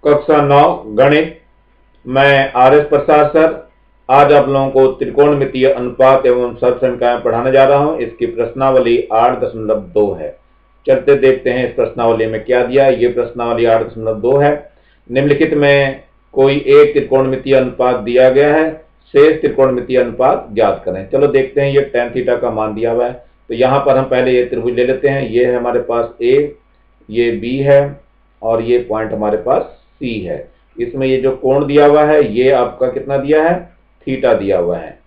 कक्षा 9 गणित। मैं आर.एस. प्रसाद सर आज आप लोगों को त्रिकोणमितीय अनुपात एवं सर्वसंख्याएं पढ़ाने जा रहा हूं। इसकी प्रश्नावली 8.2 है। चलते देखते हैं इस प्रश्नावली में क्या दिया है। ये प्रश्नावली 8.2 है। निम्नलिखित में कोई एक त्रिकोणमितीय अनुपात दिया गया है, शेष त्रिकोणमितीय अनुपात ज्ञात करें। चलो देखते हैं। ये tan थीटा का मान दिया हुआ है, तो यहां पर हम पहले ये त्रिभुज ले लेते हैं। ये है हमारे पास A, ये B है और ये पॉइंट हमारे पास C है। इसमें ये जो कोण दिया हुआ है ये आपका कितना दिया है, थीटा दिया हुआ है।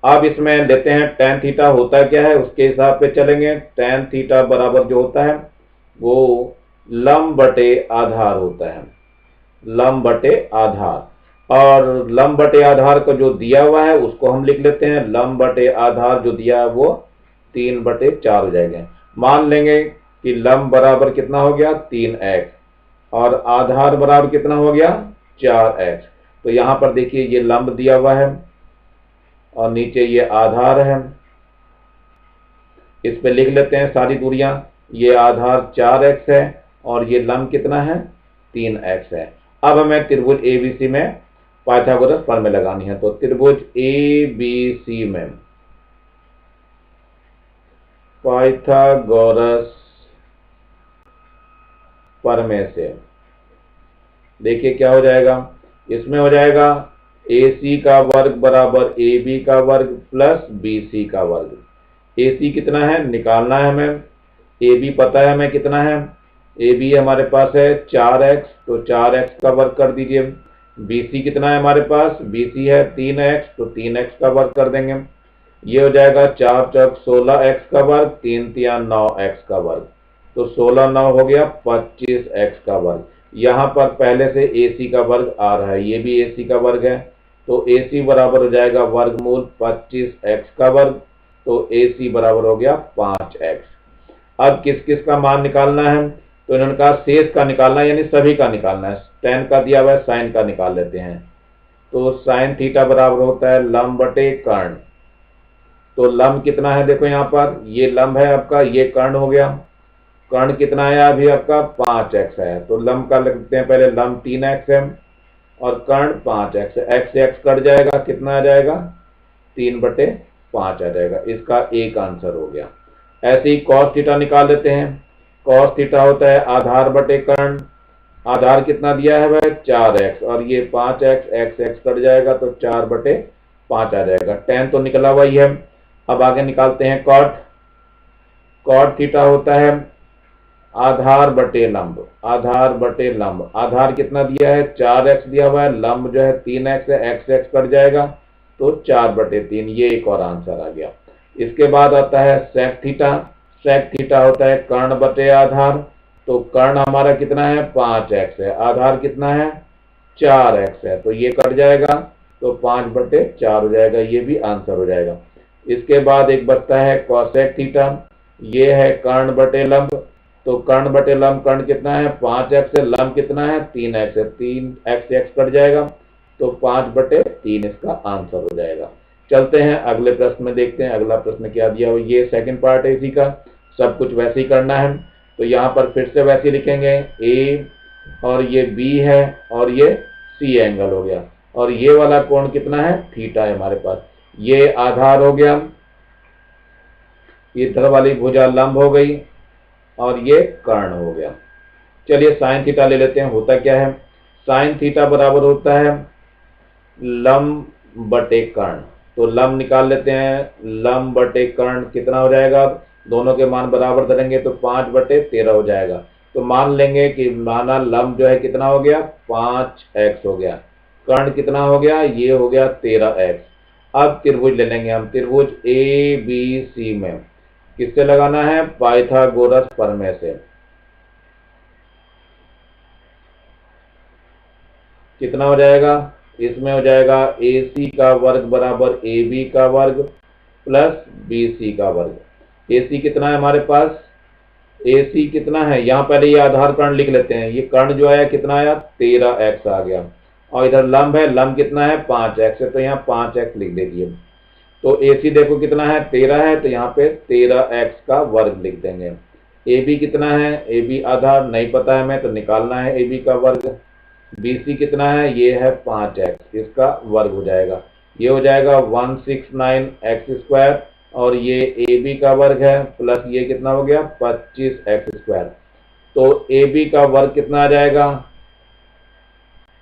अब इसमें लेते हैं tan थीटा होता क्या है, उसके हिसाब पे चलेंगे। tan थीटा बराबर जो होता है वो लंब बटे आधार होता है, लंब बटे आधार। और लंब बटे आधार का जो दिया हुआ है उसको हम लिख लेते हैं। लंब बटे आधार जो दिया है वो 3/4 हो जाएगा। मान लेंगे कि लंब बराबर कितना हो गया, 3x और आधार बराबर कितना हो गया, 4x। तो यहां पर देखिए ये लंब दिया हुआ है और नीचे ये आधार है। इस पे लिख लेते हैं सारी दूरियां। ये आधार 4x है और ये लंब कितना है, 3x है। अब हमें त्रिभुज ABC में पाइथागोरस प्रमेय लगानी है। तो त्रिभुज ABC में पाइथागोरस प्रमेय से देखिए क्या हो जाएगा। इसमें हो जाएगा AC का वर्ग बराबर AB का वर्ग प्लस BC का वर्ग। AC कितना है निकालना है हमें, AB पता है हमें कितना है, AB हमारे पास है 4x, तो 4x का वर्ग कर दीजिए। BC कितना है हमारे पास, BC है 3x, तो 3x का वर्ग कर देंगे। ये हो जाएगा 4 चौक 16x का वर्ग, 3 तिया 9x का वर्ग, तो 16 9 हो गया 25x का वर्ग। यहाँ पर पहले से AC का वर्ग आ रहा है, ये भी AC का वर्ग है, तो AC बराबर हो जाएगा वर्गमूल 25x का वर्ग, तो AC बराबर हो गया 5x। अब किस किस का मान निकालना है, तो इन्होंने कहा शेष का निकालना है, यानी सभी का निकालना है। tan का दिया हुआ है, साइन का निकाल लेते हैं। तो साइन थीटा बराबर होता है लंब बटे कर्ण। तो लंब कितना है, देखो यहाँ पर ये लंब है आपका, ये कर्ण हो गया। कर्ण कितना है अभी आपका, 5x है। तो लंब का लिखते हैं पहले, लंब 3x है और कर्ण 5x है। x से x कट जाएगा, कितना आ जाएगा, 3/5 आ जाएगा। इसका एक आंसर हो गया। ऐसे ही cos थीटा निकाल लेते हैं। cos थीटा होता है आधार बटे कर्ण। आधार कितना दिया है वह 4x और ये 5x, x कट जाएगा तो 4/5 आ जाएगा। tan तो निकला हुआ ही है। अब आगे निकालते हैं cot। cot थीटा होता है आधार बटे लंब, आधार बटे लंब। आधार कितना दिया है, 4x दिया हुआ है, लंब जो है 3x है, x कट जाएगा तो 4/3। ये एक और आंसर आ गया। इसके बाद आता है sec थीटा। sec थीटा होता है कर्ण बटे आधार। तो कर्ण हमारा कितना है, 5x है, आधार कितना है, 4x है, तो ये कट जाएगा तो 5/4 हो जाएगा। ये भी आंसर हो जाएगा। इसके बाद एक बचता है cosec थीटा। ये है कर्ण बटे लंब। तो कर्ण बटे लंब, कर्ण कितना है 5x है, लंब कितना है 3x है, 3x कट जाएगा तो 5/3 इसका आंसर हो जाएगा। चलते हैं अगले प्रश्न में, देखते हैं अगला प्रश्न क्या दिया हो। ये सेकंड पार्ट है इसी का, सब कुछ वैसे ही करना है। तो यहाँ पर फिर से वैसे ही लिखेंगे, A और ये B है और ये C एंगल हो गया और ये वाला कोण कितना है, थीटा है हमारे पास। ये आधार हो गया, इधर वाली भुजा लंब हो गई और ये कर्ण हो गया। चलिए साइन थीटा ले लेते हैं। होता क्या है, साइन थीटा बराबर होता है लंब बटे कर्ण। तो लंब निकाल लेते हैं, लंब बटे कर्ण कितना हो जाएगा, दोनों के मान बराबर धरेंगे तो 5/13 हो जाएगा। तो मान लेंगे कि माना लंब जो है कितना हो गया, 5x हो गया, कर्ण कितना हो गया, ये हो गया 13x। अब त्रिभुज ले लेंगे हम। त्रिभुज ABC में किससे लगाना है, पाइथागोरस प्रमेय से। कितना हो जाएगा, इसमें हो जाएगा AC का वर्ग बराबर AB का वर्ग प्लस BC का वर्ग। AC कितना है हमारे पास, AC कितना है, यहाँ पहले ये आधार कर्ण लिख लेते हैं। ये कर्ण जो आया कितना आया, 13x आ गया और इधर लंब है, लंब कितना है 5x है, तो यहाँ 5x लिख दीजिए। तो AC देखो कितना है, 13 है, तो यहाँ पे 13x का वर्ग लिख देंगे। AB कितना है, AB आधार नहीं पता है हमें, तो निकालना है AB का वर्ग। BC कितना है, ये है 5x, इसका वर्ग हो जाएगा, ये हो जाएगा 169x², और ये AB का वर्ग है प्लस ये कितना हो गया 25x²। तो AB का वर्ग कितना आ जाएगा,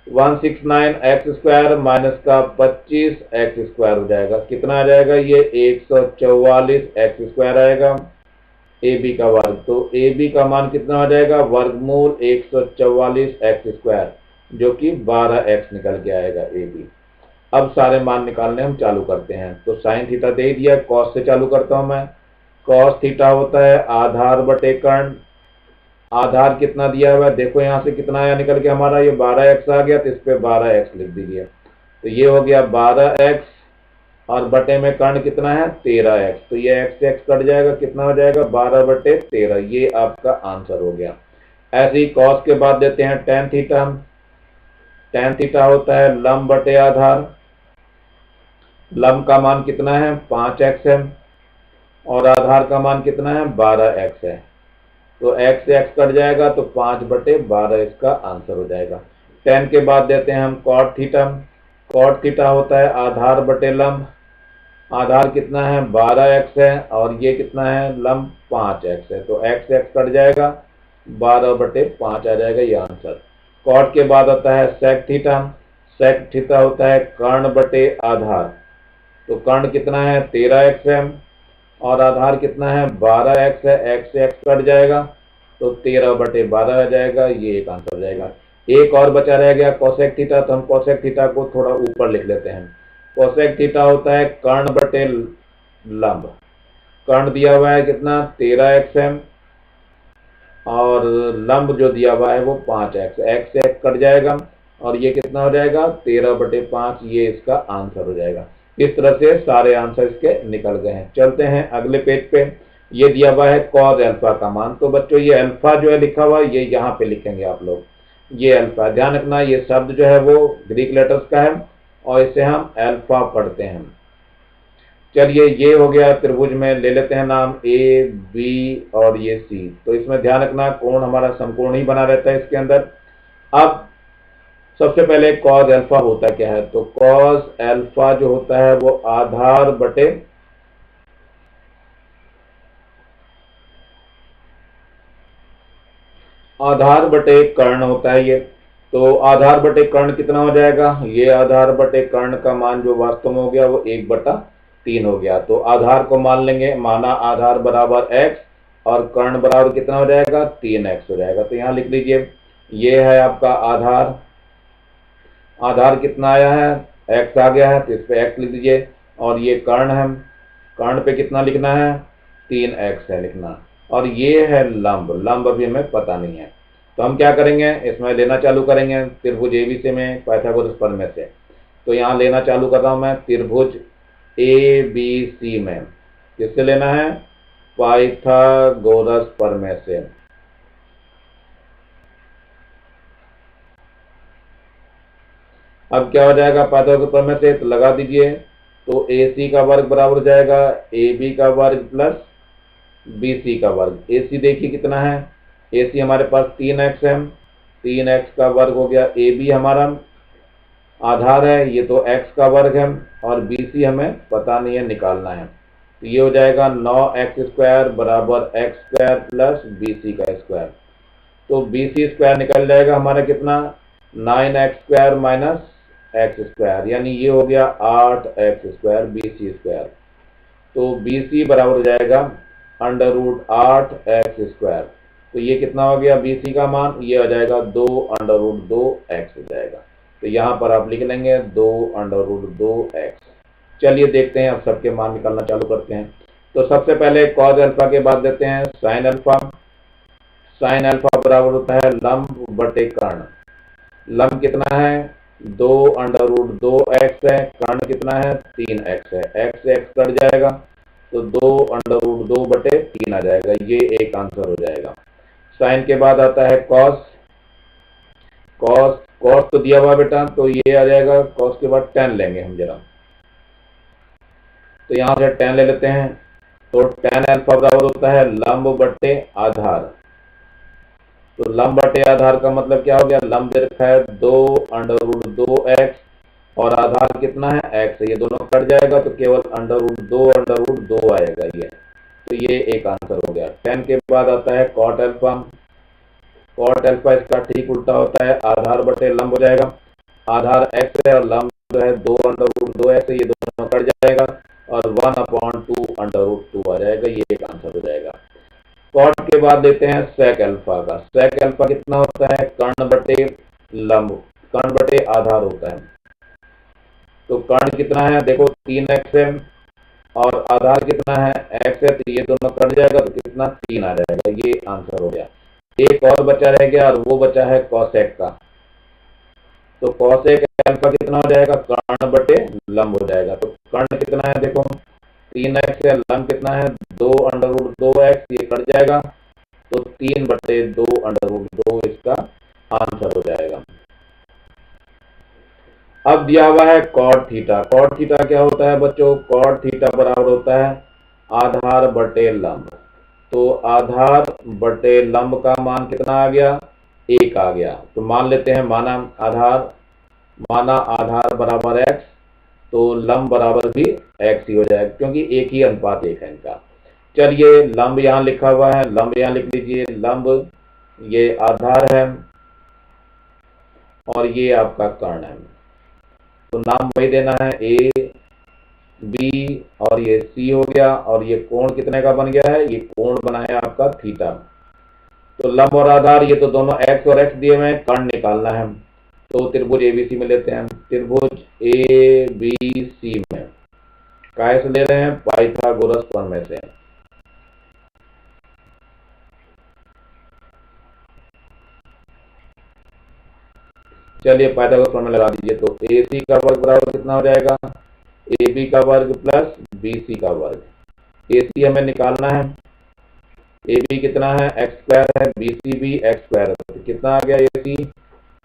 169x² माइनस का 25x² हो जाएगा, कितना आ जाएगा, ये 144x² आएगा AB का वर्ग। तो AB का मान कितना हो जाएगा, वर्गमूल 144x², जो कि 12x निकल के आएगा AB। अब सारे मान निकालने हम चालू करते हैं। तो साइन थीटा दे दिया, कॉस से चालू करता हूं मैं। कॉस थीटा होता है आधार बटे कर्ण। आधार कितना दिया हुआ है, देखो यहाँ से कितना आया निकल के हमारा, ये 12x आ गया, तो इस पे 12x लिख दीजिए। तो ये हो गया 12x, और बटे में कर्ण कितना है 13x, तो ये x से x कट जाएगा, कितना हो जाएगा 12/13, ये आपका आंसर हो गया। ऐसे ही कॉस के बाद देते हैं टेन थीटा। टेन थीटा होता है लंब बटे आधार। लंब का मान कितना है 5x है, और आधार का मान कितना है 12x है, तो x से x कट जाएगा, तो 5/12 इसका आंसर हो जाएगा। टेन के बाद देते हैं हम कॉट थीटा। कॉट थीटा होता है आधार बटे लंब। आधार कितना है 12x है, और ये कितना है लंब 5x है, तो x से x कट जाएगा, 12/5 आ जाएगा ये आंसर। कॉट के बाद आता है सेक थीटा। सेक थीटा होता है कर्ण बटे आधार। तो कर्ण कितना है 13x है, और आधार कितना है 12x है, x से x कट जाएगा, तो 13/12 आ जाएगा, ये एक आंसर हो जाएगा। एक और बचा रह गया कोसेक थीटा, तो हम कोसेक थीटा को थोड़ा ऊपर लिख लेते हैं। कोसेक थीटा होता है कर्ण बटे लंब। कर्ण दिया हुआ है कितना 13x है, और लंब जो दिया हुआ है वो 5x, x से x कट जाएगा, और ये कितना हो जाएगा 13/5, ये इसका आंसर हो जाएगा। इस तरह से सारे आंसर इसके निकल गए हैं। चलते हैं अगले पेज पे। ये दिया हुआ है कॉस अल्फा का मान। तो बच्चों ये अल्फा जो है लिखा हुआ ये यहाँ पे लिखेंगे आप लोग, ये अल्फा, ध्यान रखना ये शब्द जो है वो ग्रीक लेटर्स का है, और इसे हम अल्फा पढ़ते हैं। चलिए ये हो गया त्रिभुज में, ले लेते हैं नाम ए बी और ये सी। तो इसमें ध्यान रखना कोण हमारा समकोण ही बना रहता है इसके अंदर। अब सबसे पहले कॉस अल्फा होता क्या है, तो कॉस अल्फा जो होता है वो आधार बटे कर्ण होता है ये। तो आधार बटे कर्ण कितना हो जाएगा, ये आधार बटे कर्ण का मान जो वास्तव में हो गया वो 1/3 हो गया। तो आधार को मान लेंगे, माना आधार बराबर x, और कर्ण बराबर कितना हो जाएगा 3x हो जाएगा। तो यहाँ लिख लीजिए ये है आपका आधार। आधार कितना आया है x आ गया है, तो इस पे x लिख दीजिए, और ये कर्ण है, कर्ण पे कितना लिखना है 3x है लिखना, और ये है लंब। लंब अभी हमें पता नहीं है, तो हम क्या करेंगे इसमें लेना चालू करेंगे त्रिभुज एबीसी में पाइथागोरस प्रमेय से। तो यहाँ लेना चालू कर रहा हूं मैं त्रिभुज एबीसी में, किससे लेना है पाइथागोरस प्रमेय से। अब क्या हो जाएगा पाइथागोरस प्रमेय से, तो लगा दीजिए। तो AC का वर्ग बराबर हो जाएगा AB का वर्ग प्लस BC का वर्ग। AC देखिए कितना है, AC हमारे पास 3x है, 3x का वर्ग हो गया। AB हमारा आधार है, ये तो x का वर्ग है, और BC हमें पता नहीं है, निकालना है। तो ये हो जाएगा 9x² बराबर x² प्लस BC का स्क्वायर। तो BC स्क्वायर निकल जाएगा हमारा कितना 9x² माइनस x², यानी ये हो गया 8x² BC स्क्वायर। तो BC बराबर हो जाएगा √8x²। तो ये कितना हो गया BC का मान, ये हो जाएगा 2√2x हो जाएगा। तो यहाँ पर आप लिख लेंगे 2√2x। चलिए देखते हैं, अब सबके मान निकालना चालू करते हैं। तो सबसे पहले कॉस अल्फा के बाद देते हैं साइन अल्फा। साइन अल्फा बराबर होता है लंब बटे कर्ण। लंब कितना है 2√2x है, कर्ण कितना है 3x है, x से x कट जाएगा, तो 2√2/3 आ जाएगा, ये एक आंसर हो जाएगा। साइन के बाद आता है कॉस। कॉस कॉस तो दिया हुआ बेटा, तो ये आ जाएगा, कॉस के बाद टेन लेंगे हम जरा। तो यहाँ से टेन ले लेते हैं। तो टेन अल्फा बराबर होता है लंब बटे आधार। तो लंब बटे आधार का मतलब क्या हो गया, लंब दे रखा है 2√2x और आधार कितना है x है, ये दोनों कट जाएगा तो केवल √2 आएगा ये। तो ये एक आंसर हो गया। 10 के बाद आता है कॉट अल्फा। कॉट अल्फा इसका ठीक उल्टा होता है, आधार बटे लंब हो जाएगा। आधार x है और लंब जो है 2√2x है, ये दोनों कट जाएगा और 1/2 आ जाएगा, ये एक आंसर हो जाएगा। कॉट के बाद देते हैं सेक अल्फा का। सेक अल्फा कितना होता है, कर्ण बटे लंब, कर्ण बटे आधार होता है। तो कर्ण कितना है, देखो 3x है और आधार कितना है x है, तो ये दोनों कट जाएगा तो कितना 3 आ जाएगा, ये आंसर हो गया। एक और बचा रह गया और वो बचा है कॉसेक का। तो कॉसेक अल्फा कितना हो जाएगा, कर्ण बटे लंब हो जाएगा। तो कर्ण कितना है, देखो 3x है, लंब कितना है 2√2x, ये कट जाएगा तो 3/2√2 इसका आंसर हो जाएगा। अब दिया हुआ है कॉट थीटा। कॉट थीटा क्या होता है बच्चों, कॉट थीटा बराबर होता है आधार बटे लंब। तो आधार बटे लंब का मान कितना आ गया, 1 आ गया। तो मान लेते हैं माना आधार बराबर x, तो लंब बराबर भी x ही हो जाएगा क्योंकि एक ही अनुपात 1 है इनका। चलिए लंब यहाँ लिखा हुआ है, लंब यहाँ लिख लीजिए। लंब ये आधार है और ये आपका कर्ण है, तो नाम वही देना है ए बी और ये सी हो गया। और ये कोण कितने का बन गया है, ये कोण बना है आपका थीटा। तो लंब और आधार ये तो दोनों x और x दिए हुए हैं, कर्ण निकालना है। तो त्रिभुज एबीसी में लेते हैं, त्रिभुज ए बी सी में काय से ले रहे हैं, पाइथागोरस प्रमेय से। चलिए पाइथागोरस प्रमेय लगा दीजिए। तो ए सी का वर्ग बराबर कितना हो जाएगा, ए बी का वर्ग प्लस बी सी का वर्ग। ए सी हमें निकालना है, ए बी कितना है एक्स स्क्वायर है, बी सी भी एक्स स्क्वायर है, तो कितना आ गया ए सी,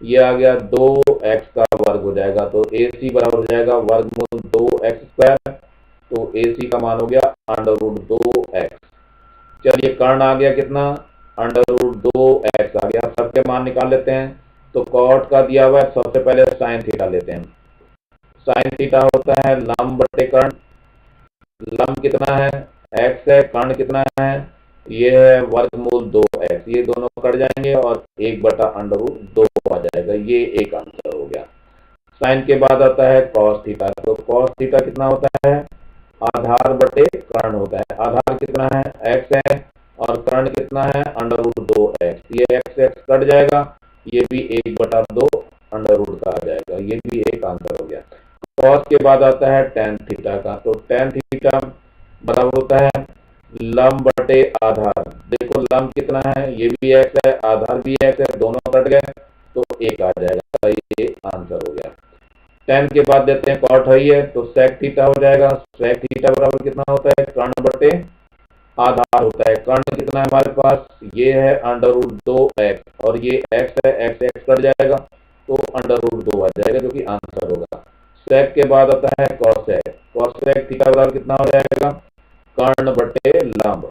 ये आ गया 2x का वर्ग हो जाएगा। तो ए सी बराबर हो जाएगा वर्गमूल 2x स्क्वायर। तो ए सी का मान हो गया √2x। चलिए कर्ण आ गया कितना, √2x आ गया। सबके मान निकाल लेते हैं। तो कॉट का दिया हुआ है, सबसे पहले साइन थीटा लेते हैं। साइन थीटा होता है लंब बटे कर्ण। लंब कितना है x है, कर्ण कितना है, ये है वर्गमूल 2x, ये दोनों कट जाएंगे और 1/√2 आ जाएगा, ये एक आंसर हो गया। साइन के बाद आता है कॉस थीटा। तो कॉस थीटा कितना होता है, आधार बटे कर्ण होता है। आधार कितना है x है और कर्ण कितना है √2x, ये x कट जाएगा, ये भी 1/2 अंडर रूट का आ जाएगा, ये भी एक आंसर हो गया। कॉस के बाद आता है टेन थीटा का। तो टेन थीटा बराबर होता है लंब बटे आधार। देखो लंब कितना है, ये भी x है, आधार भी x है, दोनों कट गए तो 1 आ जाएगा, ये आंसर हो गया। टेन के बाद देते हैं कॉट है, तो सेक थीटा हो जाएगा। सेक थीटा बराबर कितना होता है, कर्ण बटे आधार होता है। कर्ण कितना है हमारे पास, ये है √2x और ये x है, x कट जाएगा तो √2 आ जाएगा, जो कि आंसर होगा। सेक के बाद आता है कॉसेक। कॉसेक थीटा बराबर कितना हो जाएगा, कर्ण बटे लंब।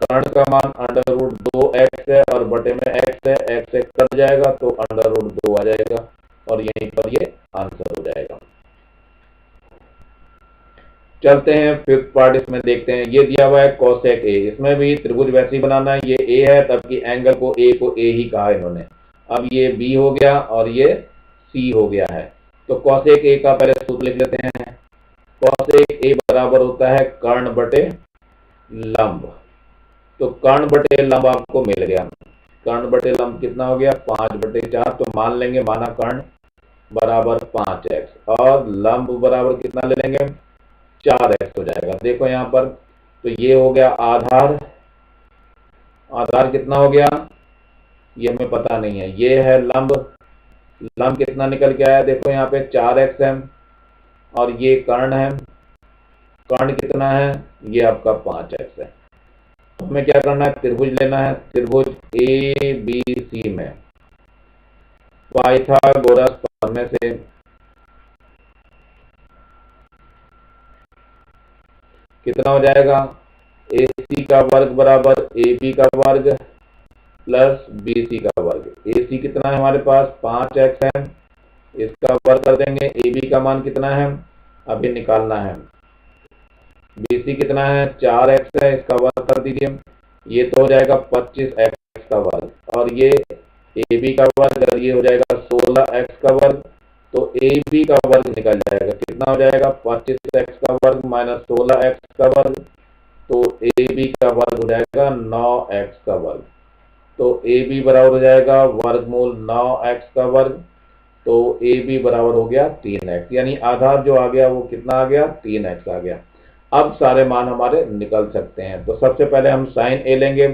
कर्ण का मान √2x है और बटे में x है, x कट जाएगा तो √2 आ जाएगा और यहीं पर ये आंसर हो जाएगा। चलते हैं फिफ्थ पार्ट, इसमें देखते हैं। ये दिया हुआ है कोसेक ए, इसमें भी त्रिभुज वैसे ही बनाना है। ये ए है तब की एंगल को ए ही कहा इन्होंने। अब ये बी हो गया और ये सी हो गया है। तो कोसेक ए का पहले सूत्र लिख लेते हैं। कोसेक ए बराबर होता है कर्ण बटे लंब। तो कर्ण बटे लंब आपको मिल गया। कर्ण बटे लंब कितना हो गया, 5/4। तो मान लेंगे माना कर्ण बराबर 5x और लंब बराबर कितना ले लेंगे, 4x हो जाएगा। देखो यहाँ पर, तो ये हो गया आधार। आधार कितना हो गया ये हमें पता नहीं है। ये है लंब, लंब कितना निकल के आया, देखो यहाँ पे 4x है और ये कर्ण है। कर्ण कितना है, ये आपका 5x है। हमें क्या करना है, त्रिभुज लेना है। त्रिभुज ए बी सी में पाइथागोरस प्रमेय से कितना हो जाएगा, ए सी का वर्ग बराबर ए बी का वर्ग प्लस BC का वर्ग। AC कितना है हमारे पास 5x है, इसका वर्ग कर देंगे। AB का मान कितना है अभी निकालना है। BC कितना है 4x है, इसका वर्ग कर दीजिए। ये तो हो जाएगा 25x का वर्ग, और ये AB का वर्ग, और ये हो जाएगा 16x का वर्ग। तो AB का वर्ग निकल जाएगा, कितना हो जाएगा 25x का वर्ग माइनस 16x का वर्ग। तो AB का वर्ग हो जाएगा 9x का वर्ग। तो AB बराबर हो जाएगा वर्गमूल 9x का वर्ग। तो AB बराबर हो गया 3x, यानी आधार जो आ गया वो कितना आ गया 3x आ गया। अब सारे मान हमारे निकल सकते हैं। तो सबसे पहले हम साइन A लेंगे।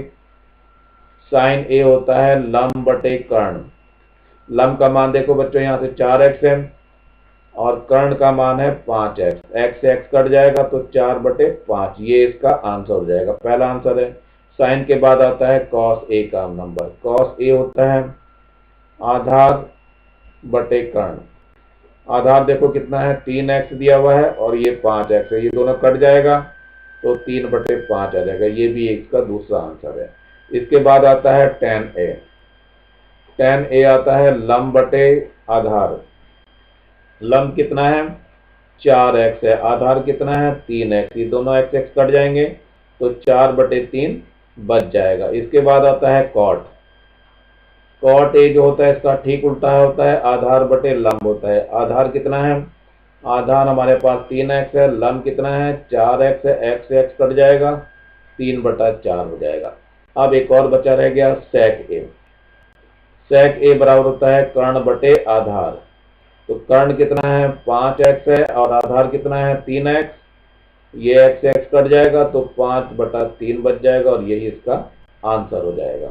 साइन A होता है लंब बटे कर्ण। लंब का मान देखो बच्चों यहाँ से 4x है, और कर्ण का मान है 5x। x से x कट जाएगा तो 4/5, ये इसका आंसर हो जाएगा, पहला आंसर है। साइन के बाद आता है cos A का नंबर। cos A होता है आधार बटे कर्ण। आधार देखो कितना है 3x दिया हुआ है, और ये 5x है, ये दोनों कट जाएगा तो 3/5 आ जाएगा, ये भी इसका दूसरा आंसर है। इसके बाद आता है tan A। tan A आता है लंब बटे आधार। लंब कितना है 4x है, आधार कितना है 3x, ये दोनों x कट जाएंगे तो 4/3 बच जाएगा। इसके बाद आता है cot। cot A जो होता है इसका ठीक उल्टा होता है, आधार बटे लंब होता है। आधार कितना है, आधार हमारे पास 3x है, लंब कितना है 4x है, x से x कट जाएगा 3/4 हो जाएगा। अब एक और बचा रह गया sec A। sec A बराबर होता है कर्ण बटे आधार। तो कर्ण कितना है 5x है, और आधार कितना है 3x, ये x से x कट जाएगा तो 5/3 बच जाएगा, और यही इसका आंसर हो जाएगा।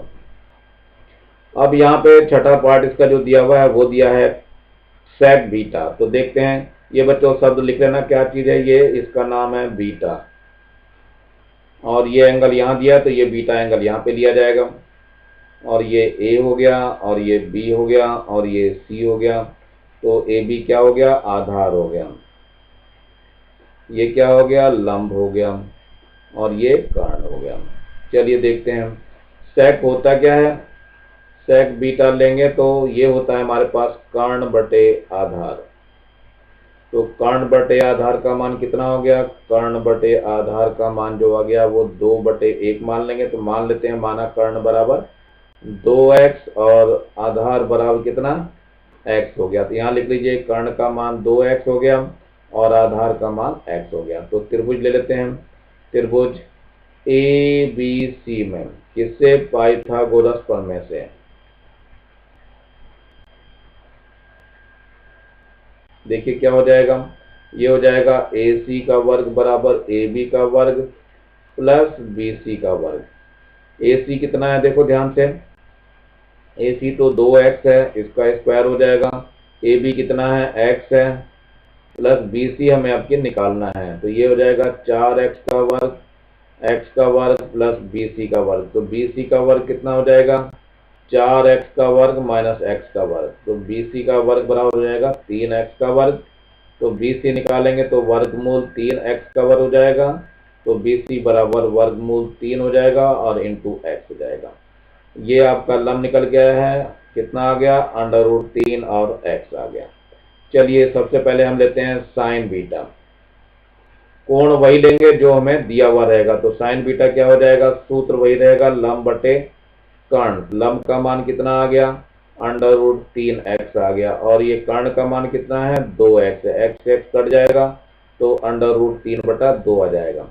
अब यहाँ पे छठा पार्ट इसका जो दिया हुआ है वो दिया है sec बीटा। तो देखते हैं, ये बच्चों शब्द लिख लेना क्या चीज है, ये इसका नाम है बीटा, और ये एंगल यहाँ दिया तो ये बीटा एंगल यहाँ पे लिया जाएगा, और ये A हो गया, और ये B हो गया, और ये C हो गया। तो AB क्या हो गया आधार हो गया, ये क्या हो गया लंब हो गया, और ये कर्ण हो गया। चलिए देखते हैं sec होता क्या है। sec बीटा लेंगे तो ये होता है हमारे पास कर्ण बटे आधार। तो कर्ण बटे आधार का मान कितना हो गया, कर्ण बटे आधार का मान जो आ गया वो 2/1 मान लेंगे। तो मान लेते हैं, माना कर्ण बराबर 2x और आधार बराबर कितना x हो गया। तो यहाँ लिख लीजिए कर्ण का मान 2x हो गया और आधार का मान x हो गया। तो त्रिभुज ले लेते हैं। त्रिभुज ABC में किससे, पाइथागोरस प्रमेय से। देखिए क्या हो जाएगा, ये हो जाएगा AC का वर्ग बराबर AB का वर्ग प्लस BC का वर्ग। AC कितना है देखो ध्यान से, AC तो 2x है, इसका स्क्वायर हो जाएगा। AB कितना है x है, प्लस BC हमें आपके निकालना है, तो ये हो जाएगा 4x का वर्ग, x का वर्ग प्लस BC का वर्ग। तो BC का वर्ग कितना हो जाएगा 4x का वर्ग माइनस x का वर्ग। तो BC का वर्ग बराबर हो जाएगा 3x का वर्ग। तो BC निकालेंगे तो वर्गमूल 3x का वर्ग हो जाएगा। तो BC बराबर वर्गमूल 3 हो जाएगा और इंटू x हो जाएगा। ये आपका लंब निकल गया है, कितना आ गया √3 और x आ गया। चलिए सबसे पहले हम लेते हैं साइन बीटा। कोण वही लेंगे जो हमें दिया हुआ रहेगा। तो साइन बीटा क्या हो जाएगा, सूत्र वही रहेगा लंब बटे कर्ण। लंब का मान कितना आ गया √3x आ गया, और ये कर्ण का मान कितना है 2x है, x से x कट जाएगा तो √3/2 आ जाएगा।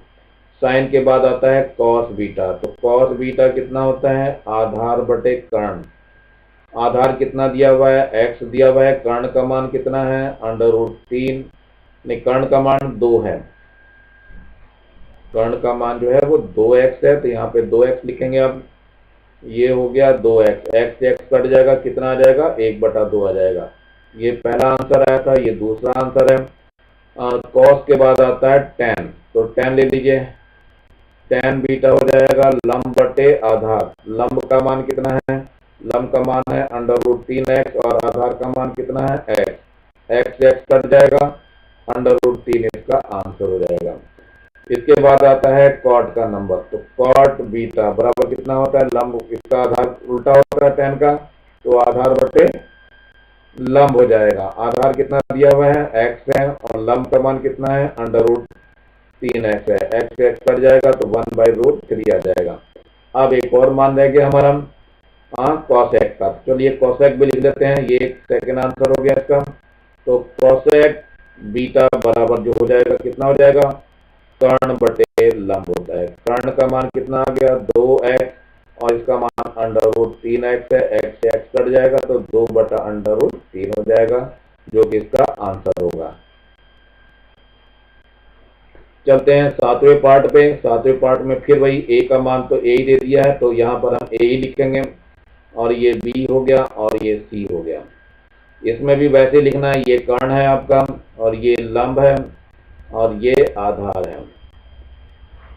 साइन के बाद आता है cos बीटा। तो cos बीटा कितना होता है आधार बटे कर्ण। आधार कितना दिया हुआ है x दिया हुआ है, कर्ण का मान कितना है √3, नहीं कर्ण का मान 2 है, कर्ण का मान जो है वो 2x है, तो यहाँ पे 2x लिखेंगे। अब ये हो गया 2x, x से x कट जाएगा, कितना आ जाएगा 1/2 आ जाएगा। ये पहला आंसर आया था, ये दूसरा आंसर है। cos के बाद आता है tan। तो tan ले लीजिए, tan बीटा हो जाएगा लंब बटे आधार। लंब का मान कितना है, लंब का मान है √3x और आधार का मान कितना है x। x से x कट जाएगा, √3 इसका आंसर हो जाएगा। इसके बाद आता है कॉट का नंबर, तो कॉट बीटा बराबर कितना होता है, लंब, इसका आधार उल्टा होता है tan का, तो आधार बटे लंब हो जाएगा। आधार कितना दिया हुआ है, x है, और लंब का मान कितना है, √3x है। x से x कट जाएगा तो 1/√3 आ जाएगा। अब एक और मान रह गया हमारा कॉसेक का, चलिए कॉसेक भी लिख देते हैं, ये सेकेंड आंसर हो गया इसका। तो कॉसेक बीटा बराबर जो हो जाएगा कितना हो जाएगा, कर्ण बटे लंब होता है। कर्ण का मान कितना आ गया, 2x, और इसका मान √3x है, x से x कट जाएगा तो 2/√3 हो जाएगा, जो कि इसका आंसर होगा। चलते हैं सातवें पार्ट पे। सातवें पार्ट में फिर वही a का मान तो a ही दे दिया है, तो यहाँ पर हम a ही लिखेंगे, और ये b हो गया और ये c हो गया। इसमें भी वैसे लिखना है, ये कर्ण है आपका, और ये लंब है, और ये आधार है।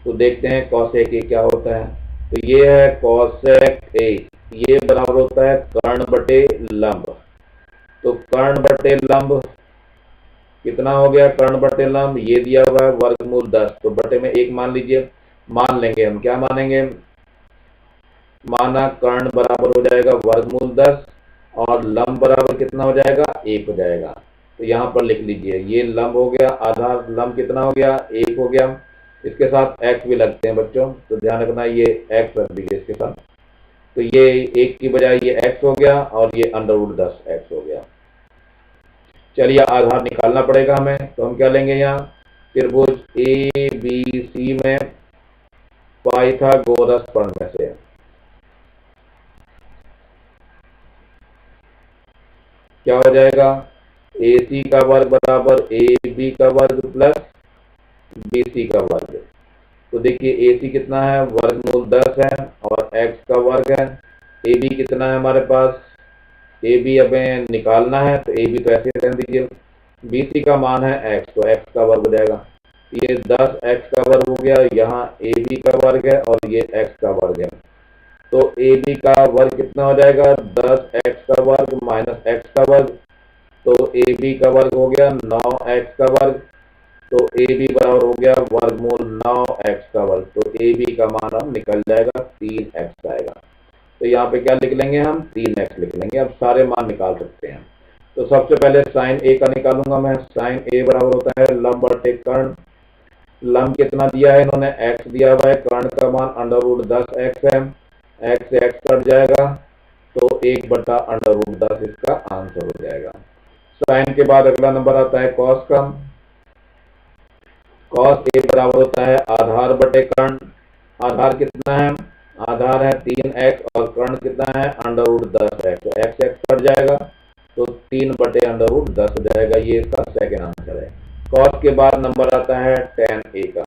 तो देखते हैं कॉसेक ए क्या होता है। तो ये है कॉसेक ए, ये बराबर होता है कर्ण बटे लंब। तो कर्ण बटे लंब कितना हो गया, कर्ण बटे लंब ये दिया हुआ है वर्गमूल 10, तो बटे में 1 मान लीजिए, मान लेंगे हम, क्या मानेंगे, माना कर्ण बराबर हो जाएगा वर्गमूल 10 और लंब बराबर कितना हो जाएगा, 1 हो जाएगा। तो यहाँ पर लिख लीजिए, ये लंब हो गया, आधार लंब कितना हो गया, 1 हो गया। इसके साथ x भी लगते हैं बच्चों, तो ध्यान रखना ये x रख दीजिए इसके साथ। तो ये 1 की बजाय ये x हो गया, और ये √10x हो गया। चलिए आधार निकालना पड़ेगा हमें, तो हम क्या लेंगे, यहाँ त्रिभुज ABC में पाइथागोरस प्रमेय से क्या हो जाएगा, AC का वर्ग बराबर AB का वर्ग प्लस BC का वर्ग। तो देखिए AC कितना है, वर्गमूल 10 है, और x का वर्ग है। AB कितना है हमारे पास, AB हमें निकालना है, तो AB तो ऐसे रहने दीजिए। BC का मान है x, तो x का वर्ग हो जाएगा। ये 10x का वर्ग हो गया, यहाँ AB का वर्ग है और ये x का वर्ग है। तो AB का वर्ग कितना हो जाएगा, 10x का वर्ग माइनस x का वर्ग, तो AB का वर्ग हो गया 9x का वर्ग। तो AB बराबर हो गया वर्गमूल 9x का वर्ग। तो AB का मान हम निकल जाएगा 3x आएगा। तो यहाँ पे क्या लिख लेंगे हम, 3x लिख लेंगे। अब सारे मान निकाल सकते हैं। तो सबसे पहले साइन A का निकालूंगा मैं। साइन A बराबर होता है लंब बटे कर्ण। लंब कितना दिया है इन्होंने, x दिया हुआ है, कर्ण का मान √10x है, x से x कट जाएगा तो 1/√10 इसका आंसर हो जाएगा। साइन के बाद अगला नंबर आता है कॉस का। कॉस A बराबर होता है आधार बटे कर्ण। आधार कितना है, आधार है 3x, और कर्ण कितना है √10x, x x कट जाएगा तो 3/√10 हो जाएगा। ये इसका सेकेंड आंसर है। कॉस के बाद नंबर आता है tan A का।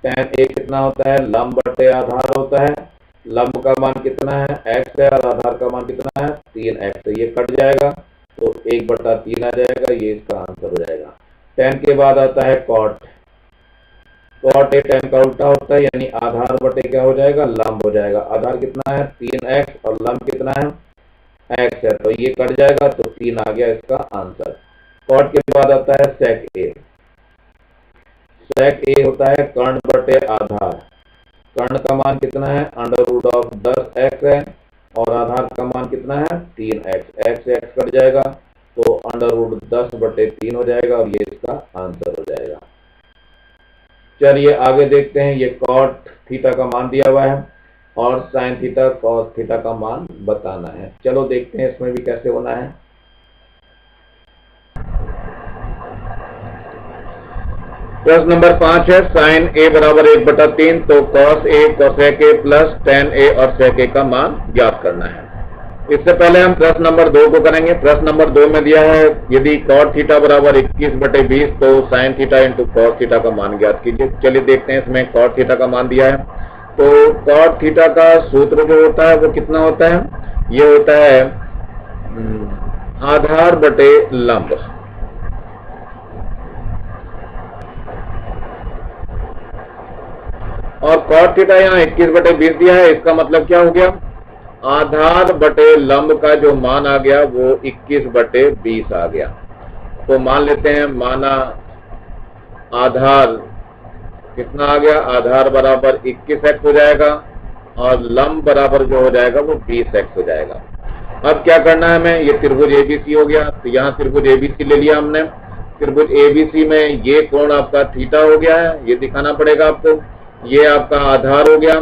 tan A कितना होता है, लंब बटे आधार होता है। लंब का मान कितना है, x है, और आधार का मान कितना है 3x, तो ये कट जाएगा तो 1/3 आ जाएगा। ये इसका आंसर हो जाएगा। tan के बाद आता है कॉट। कॉट ए tan का उल्टा होता है, यानी आधार बटे क्या हो जाएगा, लंब हो जाएगा। आधार कितना है 3x और लंब कितना है x है, तो ये कट जाएगा तो 3 आ गया इसका आंसर। कॉट के बाद आता है सेक ए। सेक ए होता है कर्ण बटे आधार। कर्ण का मान कितना है √10x है, और आधार का मान कितना है 3x, x से x कट जाएगा तो √10/3 हो जाएगा, और ये इसका आंसर हो जाएगा। चलिए आगे देखते हैं। ये कॉट थीटा का मान दिया हुआ है, और साइन थीटा कॉस थीटा का मान बताना है। चलो देखते हैं इसमें भी कैसे होना है। प्रश्न नंबर 5 है, साइन A बराबर 1/3, तो cos A cosec A plus tan A और सेक A का मान ज्ञात करना है। इससे पहले हम प्रश्न नंबर 2 को करेंगे। प्रश्न नंबर 2 में दिया है, यदि कॉट थीटा बराबर 21/20, तो sine theta into cos theta का मान ज्ञात कीजिए। चलिए देखते हैं, इसमें कॉट थीटा का मान दिया है। तो कॉट थीटा का सूत्र जो होता है वो कितना होता है, ये होता है आधार बटे लंब। और कॉट थीटा यहाँ 21/20 दिया है, इसका मतलब क्या हो गया, आधार बटे लंब का जो मान आ गया वो 21/20 आ गया। तो मान लेते हैं, माना आधार कितना आ गया, आधार बराबर 21x हो जाएगा और लंब बराबर जो हो जाएगा वो 20x हो जाएगा। अब क्या करना है हमें, ये त्रिभुज एबीसी हो गया, तो यहाँ त्रिभुज एबीसी ले लिया हमने। त्रिभुज एबीसी में ये कोण आपका थीटा हो गया है, ये दिखाना पड़ेगा आपको। ये आपका आधार हो गया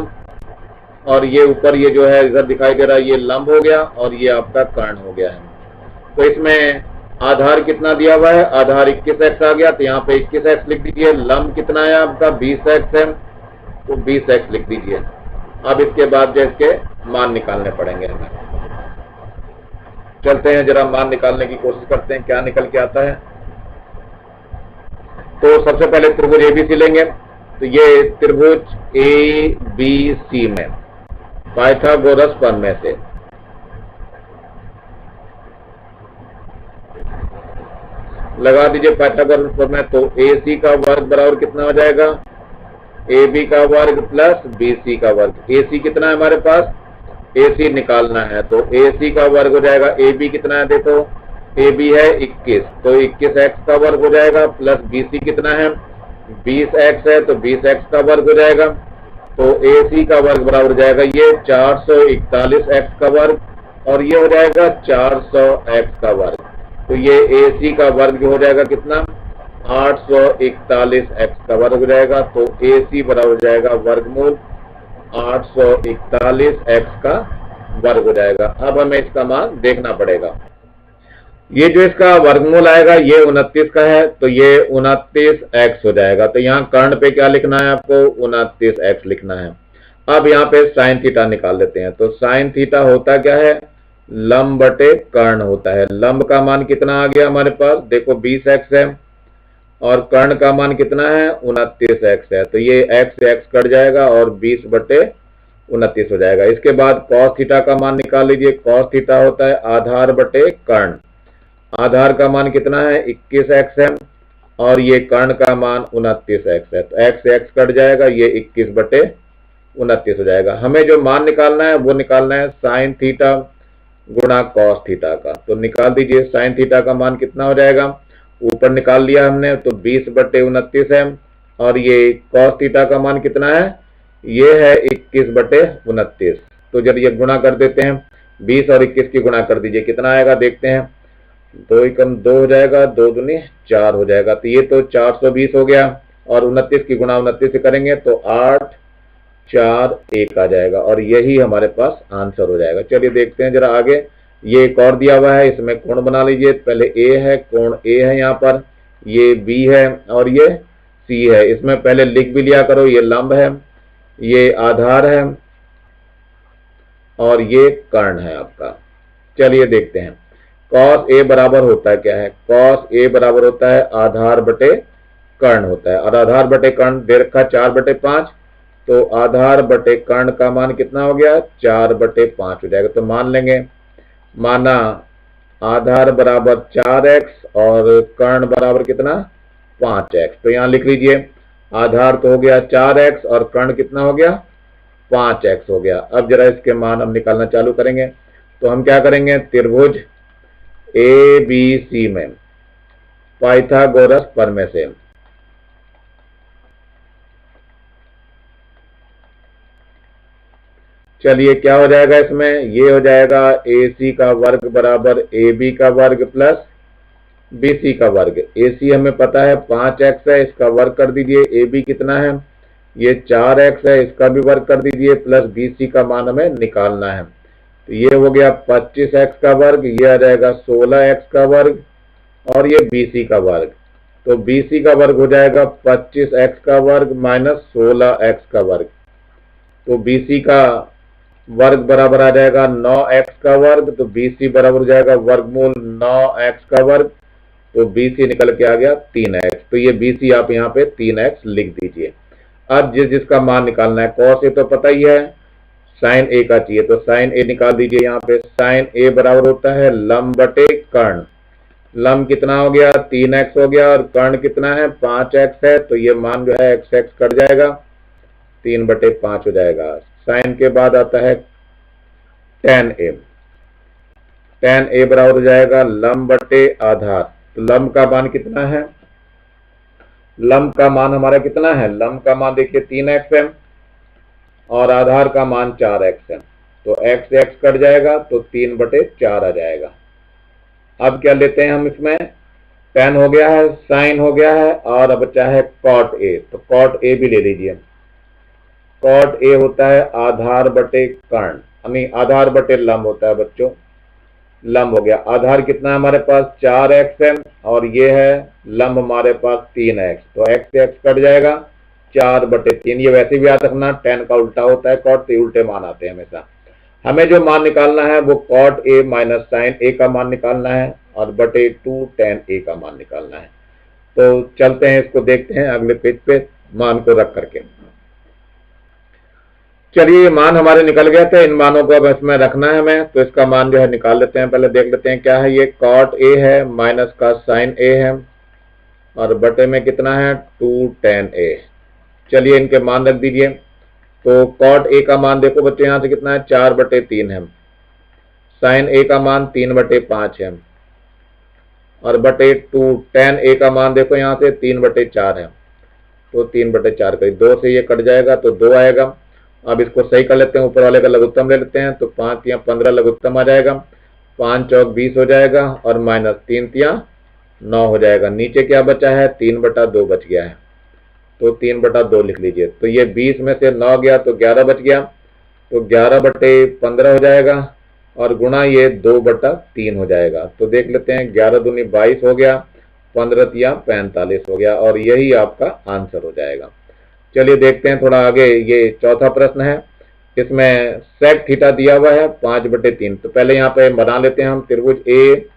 और ये ऊपर ये जो है इधर दिखाई दे रहा है ये लंब हो गया और ये आपका कर्ण हो गया है। तो इसमें आधार कितना दिया हुआ है, आधार 21x आ गया, तो यहाँ पे 21x लिख दीजिए। लंब कितना है आपका 20x है, तो 20x लिख दीजिए। अब इसके बाद जो इसके मान निकालने पड़ेंगे हमें। चलते हैं जरा मान निकालने की कोशिश करते हैं क्या निकल के आता है। तो सबसे पहले त्रिभुज एबीसी लेंगे, तो ये त्रिभुज एबीसी में पाइथागोरस प्रमेय से लगा दीजिए पाइथागोरस प्रमेय। तो AC का वर्ग बराबर कितना हो जाएगा, AB का वर्ग प्लस BC का वर्ग। AC कितना है हमारे पास, AC निकालना है, तो AC का वर्ग हो जाएगा, AB कितना है देखो, AB है 21, तो 21x का वर्ग हो जाएगा प्लस BC कितना है 20x है, तो 20x का वर्ग हो जाएगा। तो AC का वर्ग बराबर हो जाएगा ये 441x का वर्ग और ये हो जाएगा 400x का वर्ग। तो ये AC का वर्ग हो जाएगा कितना 841x का वर्ग हो जाएगा। तो AC बराबर हो जाएगा वर्गमूल 841x का वर्ग हो जाएगा। अब हमें इसका मान देखना पड़ेगा। ये जो इसका वर्गमूल आएगा ये 29 का है, तो ये 29x हो जाएगा। तो यहाँ कर्ण पे क्या लिखना है आपको, 29x लिखना है। अब यहाँ पे साइन थीटा निकाल लेते हैं। तो साइन थीटा होता क्या है, लंब बटे कर्ण होता है। लंब का मान कितना आ गया हमारे पास देखो 20x है और कर्ण का मान कितना है 29x है, तो ये x से x कट जाएगा और 20 बटे 29 हो जाएगा। इसके बाद cos थीटा का मान निकाल लीजिए। cos थीटा होता है आधार बटे कर्ण। आधार का मान कितना है 21x है और ये कर्ण का मान 29x है, तो x से x कट जाएगा, ये 21 बटे 29 हो जाएगा। हमें जो मान निकालना है वो निकालना है साइन थीटा गुणा कॉस थीटा का। तो निकाल दीजिए, साइन थीटा का मान कितना हो जाएगा, ऊपर निकाल लिया हमने, तो 20 बटे 29 है और ये कॉस थीटा का मान कितना है, ये है 21 बटे 29। तो जब ये गुणा कर देते हैं, 20 और 21 की गुणा कर दीजिए, कितना आएगा देखते हैं। 2 एकम 2 हो जाएगा, 2 दूनी 4 हो जाएगा, तो ये तो 420 हो गया और 29 की गुणा 29 से करेंगे तो 8 4 1 आ जाएगा और यही हमारे पास आंसर हो जाएगा। चलिए देखते हैं जरा आगे। ये एक और दिया हुआ है, इसमें कोण बना लीजिए। पहले A है, कोण A है यहाँ पर, ये B है और ये C है। इसमें पहले लिख भी लिया करो, ये लंब है, ये आधार है और ये कर्ण है आपका। चलिए देखते हैं cos A बराबर होता है क्या है, cos A बराबर होता है आधार बटे कर्ण होता है और आधार बटे कर्ण दे रखा 4 बटे 5, तो आधार बटे कर्ण का मान कितना हो गया 4 बटे 5 हो जाएगा। तो मान लेंगे, माना आधार बराबर 4x और कर्ण बराबर कितना 5x। तो यहाँ लिख लीजिए आधार तो हो गया 4x और कर्ण कितना हो गया 5x हो गया। अब जरा इसके मान हम निकालना चालू करेंगे। तो हम क्या करेंगे, त्रिभुज ABC में पाइथागोरस प्रमेय से चलिए क्या हो जाएगा इसमें, ये हो जाएगा AC का वर्ग बराबर AB का वर्ग प्लस BC का वर्ग। AC हमें पता है 5x है, इसका वर्ग कर दीजिए। AB कितना है, ये 4x है, इसका भी वर्ग कर दीजिए, प्लस BC का मान हमें निकालना है। तो ये हो गया 25x का वर्ग, ये आ जाएगा 16x का वर्ग और ये BC का वर्ग। तो BC का वर्ग हो जाएगा 25x का वर्ग माइनस 16x का वर्ग। तो BC का वर्ग बराबर आ जाएगा 9x का वर्ग, तो BC बराबर हो जाएगा वर्गमूल 9x का वर्ग। तो BC निकल के आ गया 3x। तो ये BC आप यहाँ पे 3x लिख दीजिए। अब जिसका मान निकालना है, cos A तो पता ही है, साइन A का चाहिए, तो साइन A निकाल दीजिए। यहाँ पे साइन A बराबर होता है लंब बटे कर्ण। लंब कितना हो गया 3x हो गया और कर्ण कितना है 5x है, तो ये मान जो है x x कट जाएगा, 3 बटे 5 हो जाएगा। साइन के बाद आता है tan A। tan A बराबर हो जाएगा लंब बटे आधार। तो लंब का मान कितना है लंब का मान हमारा कितना है, लंब का मान देखिए 3x है और आधार का मान 4x है, तो x से x कट जाएगा तो 3/4 आ जाएगा। अब क्या लेते हैं हम इसमें, tan हो गया है, sin हो गया है और अब बचा है cot a, तो cot a भी ले लीजिए। cot a होता है आधार बटे कर्ण, यानी आधार बटे लंब होता है बच्चों। लंब हो गया, आधार कितना है हमारे पास 4x है और ये है लंब हमारे पास 3x, तो x से x कट जाएगा 4/3। ये वैसे भी याद रखना tan का उल्टा होता है cot, तो उल्टे मान आते हैं हमेशा। हमें जो मान निकालना है वो cot a minus sin a का मान निकालना है और बटे 2 tan a का मान निकालना है। तो चलते हैं, इसको देखते हैं अगले पेज पे मान को रख करके। चलिए मान हमारे निकल गए थे, इन मानों को अब इसमें रखना है हमें, तो इसका मान जो है निकाल लेते हैं। पहले देख लेते हैं क्या है, ये cot a है माइनस का sin a है और बटे में कितना है 2 tan a। चलिए इनके मान रख दीजिए। तो cot a का मान देखो बच्चे यहाँ से कितना है 4/3 है, sin a का मान 3/5 है और बटे 2 tan a का मान देखो यहाँ से 3/4 है, तो 3/4 का 2 से ये कट जाएगा तो 2 आएगा। अब इसको सही कर लेते हैं, ऊपर वाले का लघुत्तम ले लेते हैं, तो 5 या 15 लघुत्तम आ जाएगा, 5 चौक 20 हो जाएगा और माइनस 3 या 9 हो जाएगा। नीचे क्या बचा है 3/2 बच गया है, तो 3/2 लिख लीजिए। तो ये 20 में से 9 गया तो 11 बच गया, तो 11/15 हो जाएगा और गुणा ये 2/3 हो जाएगा। तो देख लेते हैं 11 दूनी 22 हो गया, 15 या 45 हो गया और यही आपका आंसर हो जाएगा। चलिए देखते हैं थोड़ा आगे, ये चौथा प्रश्न है, इसमें सेक थीटा दिया हुआ है 5/3। तो पहले यहाँ पे बना लेते हैं हम त्रिभुज ए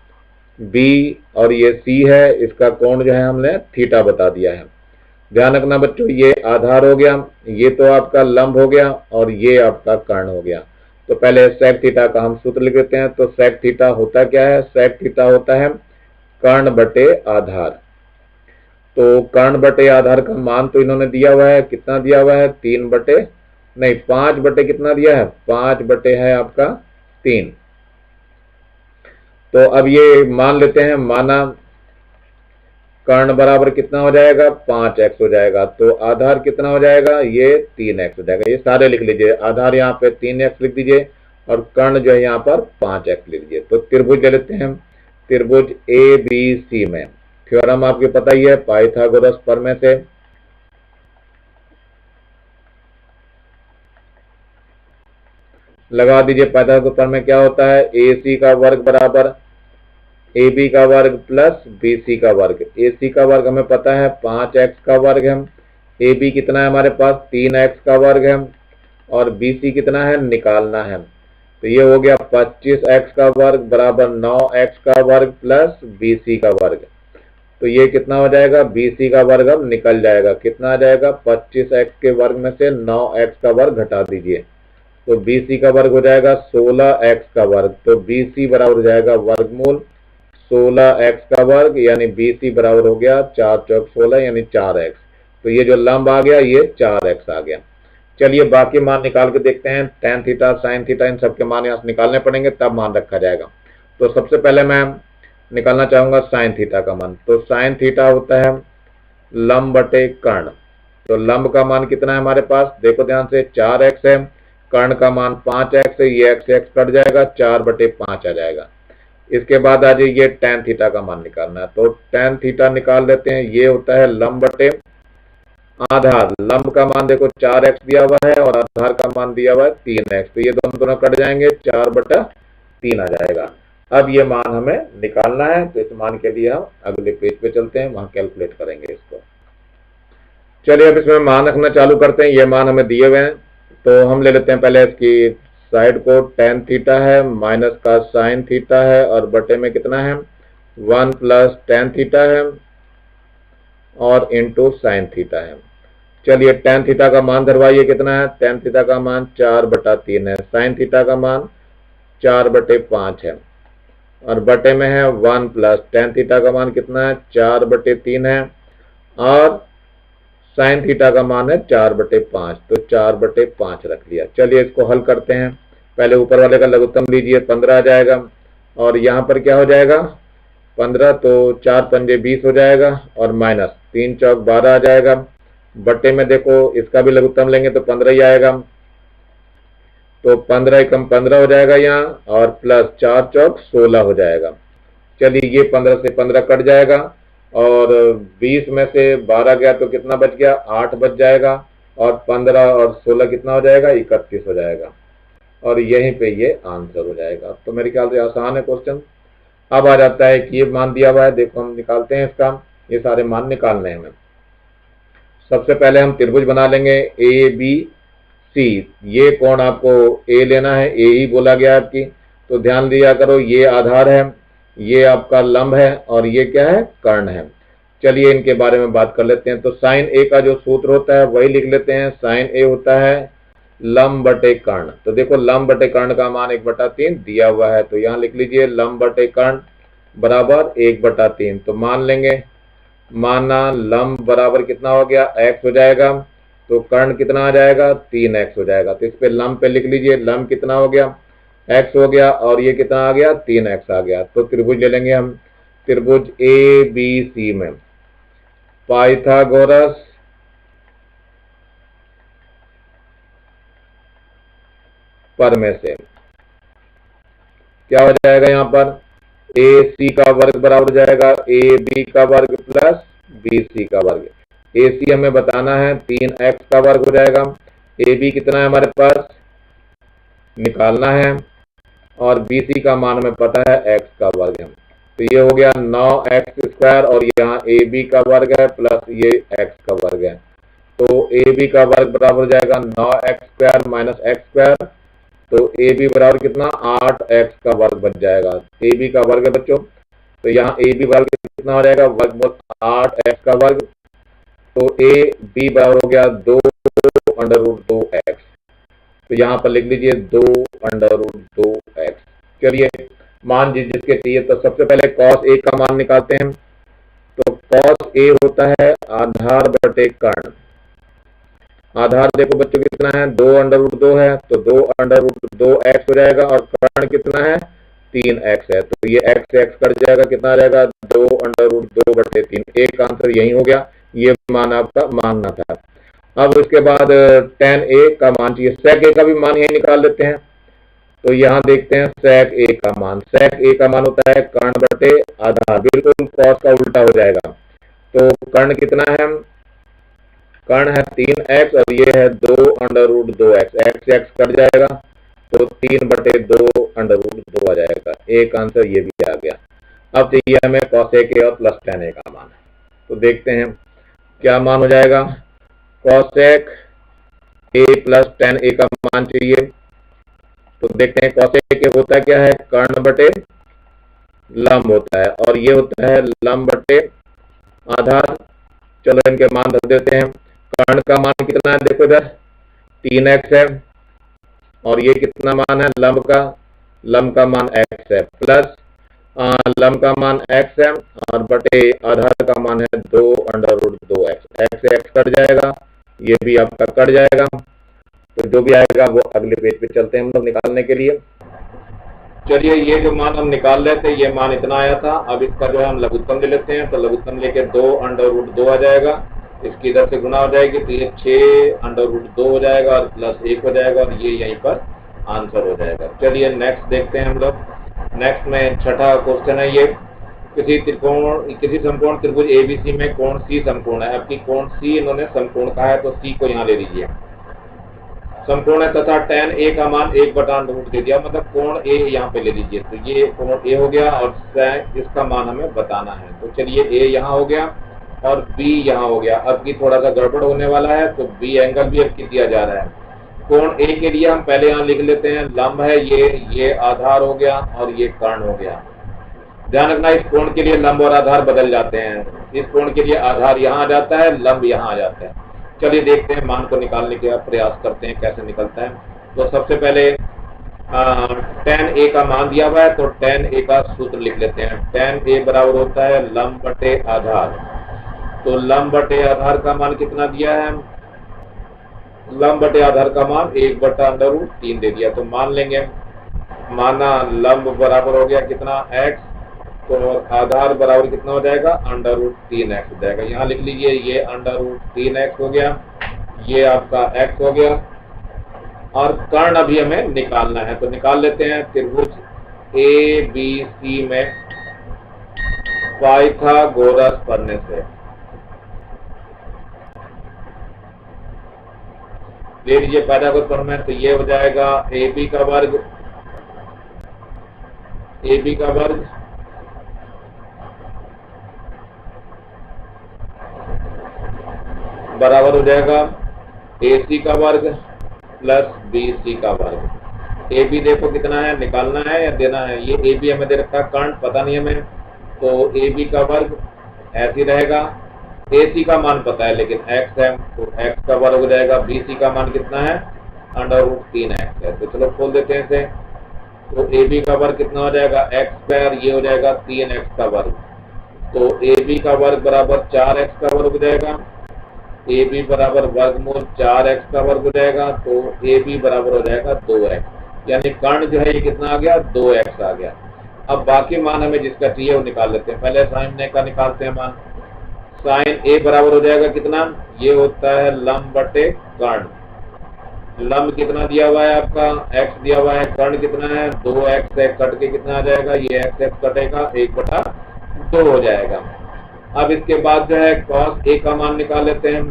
बी और ये सी है, इसका कोण जो है हमने थीटा बता दिया है। ध्यान रखना बच्चों, ये आधार हो गया, ये तो आपका लंब हो गया और ये आपका कर्ण हो गया। तो पहले सेक थीटा का हम सूत्र लिख देते हैं। तो सेक थीटा होता क्या है, सेक थीटा होता है कर्ण बटे आधार। तो कर्ण बटे आधार का मान तो इन्होंने दिया हुआ है, कितना दिया हुआ है 5 बटे कितना दिया है, 5 बटे है आपका 3। तो अब ये मान लेते हैं, माना कर्ण बराबर कितना हो जाएगा 5x हो जाएगा, तो आधार कितना हो जाएगा ये 3x हो जाएगा। ये सारे लिख लीजिए, आधार यहाँ पे 3x लिख दीजिए और कर्ण जो है यहाँ पर 5x लिख दीजिए। तो त्रिभुज ले लेते हैं, त्रिभुज ABC में थ्योरम आपको पता ही है पाइथागोरस प्रमेय से, लगा दीजिए। पाइथागोरस प्रमेय क्या होता है, AC का वर्ग बराबर AB का वर्ग प्लस BC का वर्ग। AC का वर्ग हमें पता है 5x का वर्ग है, AB कितना है हमारे पास 3x का वर्ग है और BC कितना है निकालना है। तो ये हो गया 25x का वर्ग बराबर 9x का वर्ग प्लस BC का वर्ग। तो ये कितना हो जाएगा, BC का वर्ग अब निकल जाएगा, कितना आ जाएगा 25x के वर्ग में से 9x का वर्ग घटा दीजिए, तो BC का वर्ग हो जाएगा 16x का वर्ग। तो BC बराबर हो जाएगा वर्गमूल 16x का वर्ग, यानी BC बराबर हो गया 4 चौक 16 यानी 4x। तो ये जो लंब आ गया ये 4x आ गया। चलिए बाकी मान निकाल के देखते हैं, tan theta sin theta in सबके मान यहाँ से निकालने पड़ेंगे तब मान रखा जाएगा। तो सबसे पहले मैं निकालना चाहूंगा साइन थीटा का मान। तो साइन थीटा होता है लंब बटे कर्ण। तो लंब का मान कितना है हमारे पास, देखो ध्यान से 4x है, कर्ण का मान 5x है, ये x कट जाएगा 4/5 आ जाएगा। इसके बाद आ जाइए tan थीटा का मान निकालना है। तो tan थीटा निकाल लेते हैं, ये होता है लंब बटे आधार। लंब का मान देखो 4x दिया हुआ है और आधार का मान दिया हुआ है 3x, तो ये दोनों कट जाएंगे 4/3 आ जाएगा। अब ये मान हमें निकालना है, तो इस मान के लिए हम अगले पेज पे चलते हैं, वहां कैलकुलेट करेंगे इसको। चलिए अब इसमें मान रखना चालू करते हैं। ये मान हमें दिए हुए हैं, तो हम ले लेते हैं पहले इसकी साइड को। tan थीटा है माइनस का sin थीटा है और बटे में कितना है 1 प्लस tan थीटा है और इंटू sin थीटा है। चलिए tan थीटा का मान धरवाइए, कितना है tan थीटा का मान 4/3 है, sin थीटा का मान 4/5 है और बटे में है 1 प्लस tan थीटा का मान कितना है 4/3 है और sin थीटा का मान है 4/5, तो 4/5 रख लिया। चलिए इसको हल करते हैं। पहले ऊपर वाले का लघुत्तम लीजिए, 15 आ जाएगा और यहाँ पर क्या हो जाएगा 15, तो 4 पंजे 20 हो जाएगा और माइनस 3 चौक 12 आ जाएगा। बट्टे में देखो इसका भी लघुत्तम लेंगे तो 15 ही आएगा, तो 15 एकम 15 हो जाएगा यहाँ, और प्लस 4 चौक 16 हो जाएगा। चलिए ये 15 से 15 कट जाएगा, और 20 में से 12 गया तो कितना बच गया, 8 बच जाएगा, और 15 और 16 कितना हो जाएगा, 31 हो जाएगा, और यहीं पे ये आंसर हो जाएगा। तो मेरे ख्याल से आसान है क्वेश्चन। अब आ जाता है कि ये मान दिया हुआ है, देखो हम निकालते हैं इसका, ये सारे मान निकालने हैं हमें। सबसे पहले हम त्रिभुज बना लेंगे ए बी सी। ये कोण आपको ए लेना है, ए ही बोला गया है आपकी, तो ध्यान दिया करो, ये आधार है, ये आपका लंब है, और ये क्या है, कर्ण है। चलिए इनके बारे में बात कर लेते हैं। तो साइन ए का जो सूत्र होता है वही लिख लेते हैं। साइन ए होता है लंब बटे कर्ण। तो देखो लंब बटे कर्ण का मान 1/3 दिया हुआ है, तो यहाँ लिख लीजिए लंब बटे कर्ण बराबर 1/3। तो मान लेंगे, माना लंब बराबर कितना हो गया, x हो जाएगा, तो कर्ण कितना आ जाएगा, 3x हो जाएगा। तो इस पे लंब पे लिख लीजिए, लंब कितना हो गया, x हो गया, और ये कितना आ गया, 3x आ गया। तो त्रिभुज ले लेंगे हम, त्रिभुज ए बी सी में पाइथागोरस प्रमेय से क्या हो जाएगा, यहाँ पर ए सी का वर्ग बराबर हो जाएगा ए बी का वर्ग प्लस बी सी का वर्ग। ए सी हमें बताना है 3x का वर्ग हो जाएगा, ए बी कितना है हमारे पास निकालना है, और बी सी का मान हमें पता है x का वर्ग है। तो ये हो गया 9x², और यहाँ ए बी का वर्ग है प्लस ये x का वर्ग है। तो ए बी का वर्ग बराबर हो जाएगा 9x² माइनस x², तो ए बी बराबर कितना, 8x का वर्ग बन जाएगा। ए बी का वर्ग है बच्चों, तो यहाँ ए बी वर्ग कितना हो जाएगा, वर्गमूल 8x का वर्ग। तो ए बी बराबर हो गया 2√2x। तो यहाँ पर लिख लीजिए 2√2x। चलिए मान जिसके चाहिए, तो सबसे पहले cos a का मान निकालते हैं। तो cos a होता है आधार बटे कर्ण। आधार देखो बच्चों कितना है, 2√2 है, तो 2√2x हो जाएगा, और कर्ण कितना है, 3x है, तो ये x से x कट जाएगा, कितना आ जाएगा 2√2/3। एक आंसर यही हो गया, ये मान आपका मानना था। अब उसके बाद tan a का मान चाहिए, sec a का भी मान यही निकाल लेते हैं। तो यहाँ देखते हैं sec a का मान, sec a का मान होता है कर्ण बटे आधार, बिल्कुल cos का उल्टा हो जाएगा। तो कर्ण कितना है, कर्ण है 3x, और ये है 2√2x, x से x कट जाएगा, तो 3/2√2 आ जाएगा। एक आंसर ये भी आ गया। अब चाहिए हमें cosec a और प्लस tan a का मान। तो देखते हैं क्या मान हो जाएगा, cosec a plus tan a का मान चाहिए। तो देखते हैं cosec a होता क्या है, कर्ण बटे लंब होता है, और ये होता है लंब बटे आधार। चलो इनके मान रख देते हैं। कर्ण का मान कितना है, देखो इधर 3x है, और ये कितना मान है लंब का मान x है, प्लस लंब का मान x है, और बटे आधार का मान है 2√2x। x से x कट जाएगा, ये भी आपका कट जाएगा। तो जो भी आएगा वो अगले पेज पे चलते हैं हम लोग निकालने के लिए। चलिए ये जो मान हम निकाल रहे थे, ये मान इतना आया था। अब इसका जो है हम लघुत्तम ले लेते हैं। तो लघुत्तम लेके 2√2 आ जाएगा, इसकी इधर से गुना हो जाएगी, तो ये 6√2 हो जाएगा, और प्लस 1 हो जाएगा, और ये यहीं पर आंसर हो जाएगा। चलिए नेक्स्ट देखते हैं हम लोग। नेक्स्ट में छठा क्वेश्चन है ये, किसी समकोण त्रिभुज एबीसी में कोण सी समकोण है। आपकी कोण सी इन्होंने समकोण कहा है, तो सी को यहाँ ले लीजिए, समकोण है, तथा tan a का मान 1/√2 दे दिया, मतलब कोण a यहाँ पे ले लीजिए। तो ये कोण a हो गया, और इसका मान हमें बताना है। तो चलिए a यहाँ हो गया, और b यहाँ हो गया। अब की थोड़ा सा गड़बड़ होने वाला है, तो b एंगल भी अब की दिया जा रहा है। कोण a के लिए हम पहले यहाँ लिख लेते हैं, लंब है ये आधार हो गया, और ये कर्ण हो गया। ध्यान रखना, इस कोण के लिए लंब और आधार बदल जाते हैं। इस कोण के लिए आधार यहाँ आ जाता है, लंब यहाँ आ जाता है। चलिए देखते हैं, मान को निकालने का प्रयास करते हैं कैसे निकलता है। तो सबसे पहले tan a का मान दिया हुआ है, तो tan a का सूत्र लिख लेते हैं। tan a बराबर होता है लंब बटे आधार। तो लंब बटे आधार का मान कितना दिया है, लंब बटे आधार का मान 1/√3 दे दिया। तो मान लेंगे, माना लंब बराबर हो गया कितना x, तो आधार बराबर कितना हो जाएगा, √3x हो जाएगा। यहाँ लिख लीजिए, ये √3x हो गया, ये आपका x हो गया, और कर्ण अभी हमें निकालना है, तो निकाल लेते हैं। त्रिभुज ABC में पाइथागोरस पढ़ने से ले लीजिए पाइथागोरस पढ़ने, तो ये हो जाएगा AB का वर्ग बराबर हो जाएगा AC का वर्ग प्लस BC का वर्ग। AB देखो कितना है, निकालना है या देना है, ये AB हमें दे रखा है, कर्ण पता नहीं हमें, तो AB का वर्ग ऐसे ही रहेगा। AC का मान पता है लेकिन x है, तो x का वर्ग हो जाएगा। BC का मान कितना है, √3x है। तो चलो खोल देते हैं इसे, तो AB का वर्ग कितना हो जाएगा, x², ये हो जाएगा 3x का वर्ग, तो AB का वर्ग बराबर 4x का वर्ग हो जाएगा। AB बराबर वर्गमूल 4x का वर्ग हो जाएगा, तो AB बराबर हो जाएगा 2x, यानी कर्ण जो है ये कितना आ गया, 2x आ गया। अब बाकी मान हमें जिसका चाहिए वो निकाल लेते हैं। पहले साइन ए का निकालते हैं मान। साइन ए बराबर हो जाएगा कितना, ये होता है लंब बटे कर्ण। लंब कितना दिया हुआ है आपका, x दिया हुआ है, कर्ण कितना है 2x है, कट के कितना आ जाएगा, ये x कटेगा 1/2 हो जाएगा। अब इसके बाद जो है cos A का मान निकाल लेते हैं।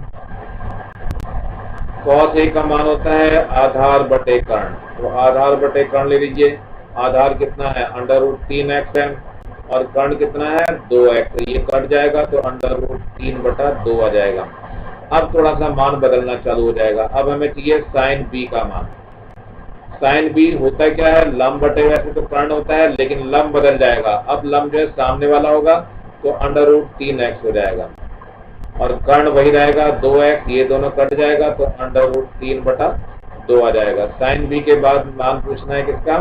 cos A का मान होता है आधार बटे कर्ण, तो आधार बटे कर्ण ले लीजिए। आधार कितना है, √3x है, और कर्ण कितना है 2x, ये कट जाएगा तो √3/2 आ जाएगा। अब थोड़ा सा मान बदलना चालू हो जाएगा। अब हमें चाहिए साइन B का मान। साइन B होता क्या है, लंब बटे, वैसे तो कर्ण होता है लेकिन लंब बदल जाएगा। अब लंब जो है सामने वाला होगा, तो √3x हो जाएगा, और कर्ण वही रहेगा 2x, ये दोनों कट जाएगा तो √3/2 आ जाएगा। साइन B के बाद मान पूछना है किसका,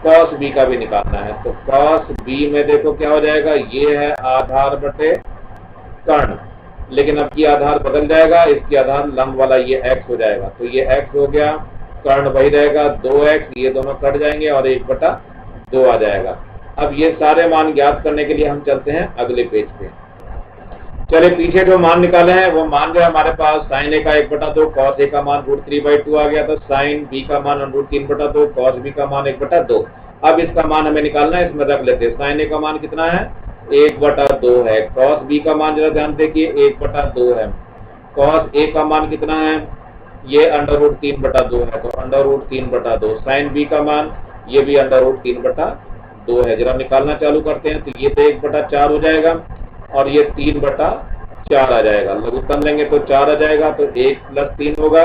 cos B का भी निकालना है। तो cos B में देखो क्या हो जाएगा, ये है आधार बटे कर्ण, लेकिन अब ये आधार बदल जाएगा, इसकी आधार लंब वाला ये x हो जाएगा, तो ये x हो गया, कर्ण वही रहेगा 2x, ये दोनों कट जाएंगे और 1/2 आ जाएगा। अब ये सारे मान ज्ञात करने के लिए हम चलते हैं अगले पेज पे। चलिए पीछे जो मान निकाले हैं वो मान जो है हमारे पास, साइन A का 1/2, cos A का मान √3/2 आ गया, तो साइन B का मान √3/2, cos B का मान 1/2। अब इसका मान हमें निकालना है, इसमें रख लेते हैं। साइन A का मान कितना है, 1/2 है। cos B का मान जरा ध्यान देखिए 1/2 है। cos A का मान कितना है, ये √3/2 है, तो √3/2। साइन B का मान ये भी √3/2 है। जरा निकालना चालू करते हैं, तो ये तो 1/4 हो जाएगा और ये 3/4 आ जाएगा। लघुत्तम लेंगे तो 4 आ जाएगा, तो 1 + 3 होगा,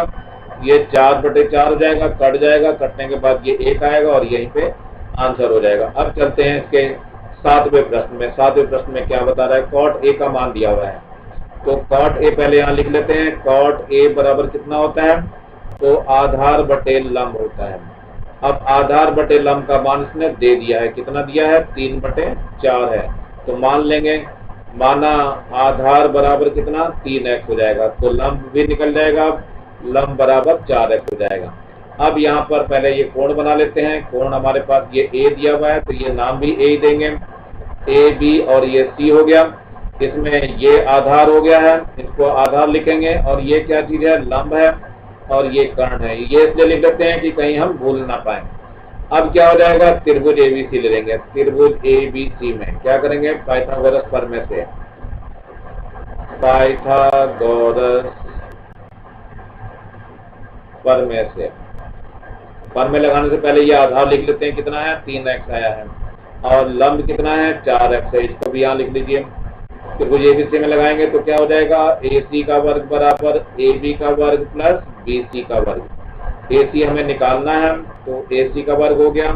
ये 4/4 हो जाएगा, कट जाएगा, कटने के बाद ये 1 आएगा और यहीं पे आंसर हो जाएगा। अब चलते हैं इसके 7वें प्रश्न में। 7वें प्रश्न में क्या बता रहा है, cot A का मान दिया हुआ है, तो cot A पहले यहाँ लिख लेते हैं। cot A बराबर कितना होता है, तो आधार बटे लंब होता है। अब आधार बटे लंब का मान इसने दे दिया है, कितना दिया है, 3/4 है, तो मान लेंगे, माना आधार बराबर कितना 3x हो जाएगा, तो लंब भी निकल जाएगा, लंब बराबर 4x हो जाएगा। अब यहाँ पर पहले ये कोण बना लेते हैं। कोण हमारे पास ये A दिया हुआ है, तो ये नाम भी A ही देंगे, A B, और ये C हो गया। इसमें ये आधार हो गया है, इसको आधार लिखेंगे, और ये क्या चीज है, लंब है, और ये कर्ण है। ये इसलिए लिख लेते हैं कि कहीं हम भूल ना पाए। अब क्या हो जाएगा, त्रिभुज ABC ले लेंगे। त्रिभुज ABC में क्या करेंगे, पाइथागोरस प्रमेय से, पाइथागोरस प्रमेय से, प्रमेय लगाने से पहले ये आधार लिख लेते हैं, कितना है 3x आया है, और लंब कितना है 4x है, इसको भी यहाँ लिख लीजिए। त्रिभुज ABC में लगाएंगे तो क्या हो जाएगा, AC का वर्ग बराबर AB का वर्ग प्लस BC का वर्ग। AC हमें निकालना है, तो AC का वर्ग हो गया,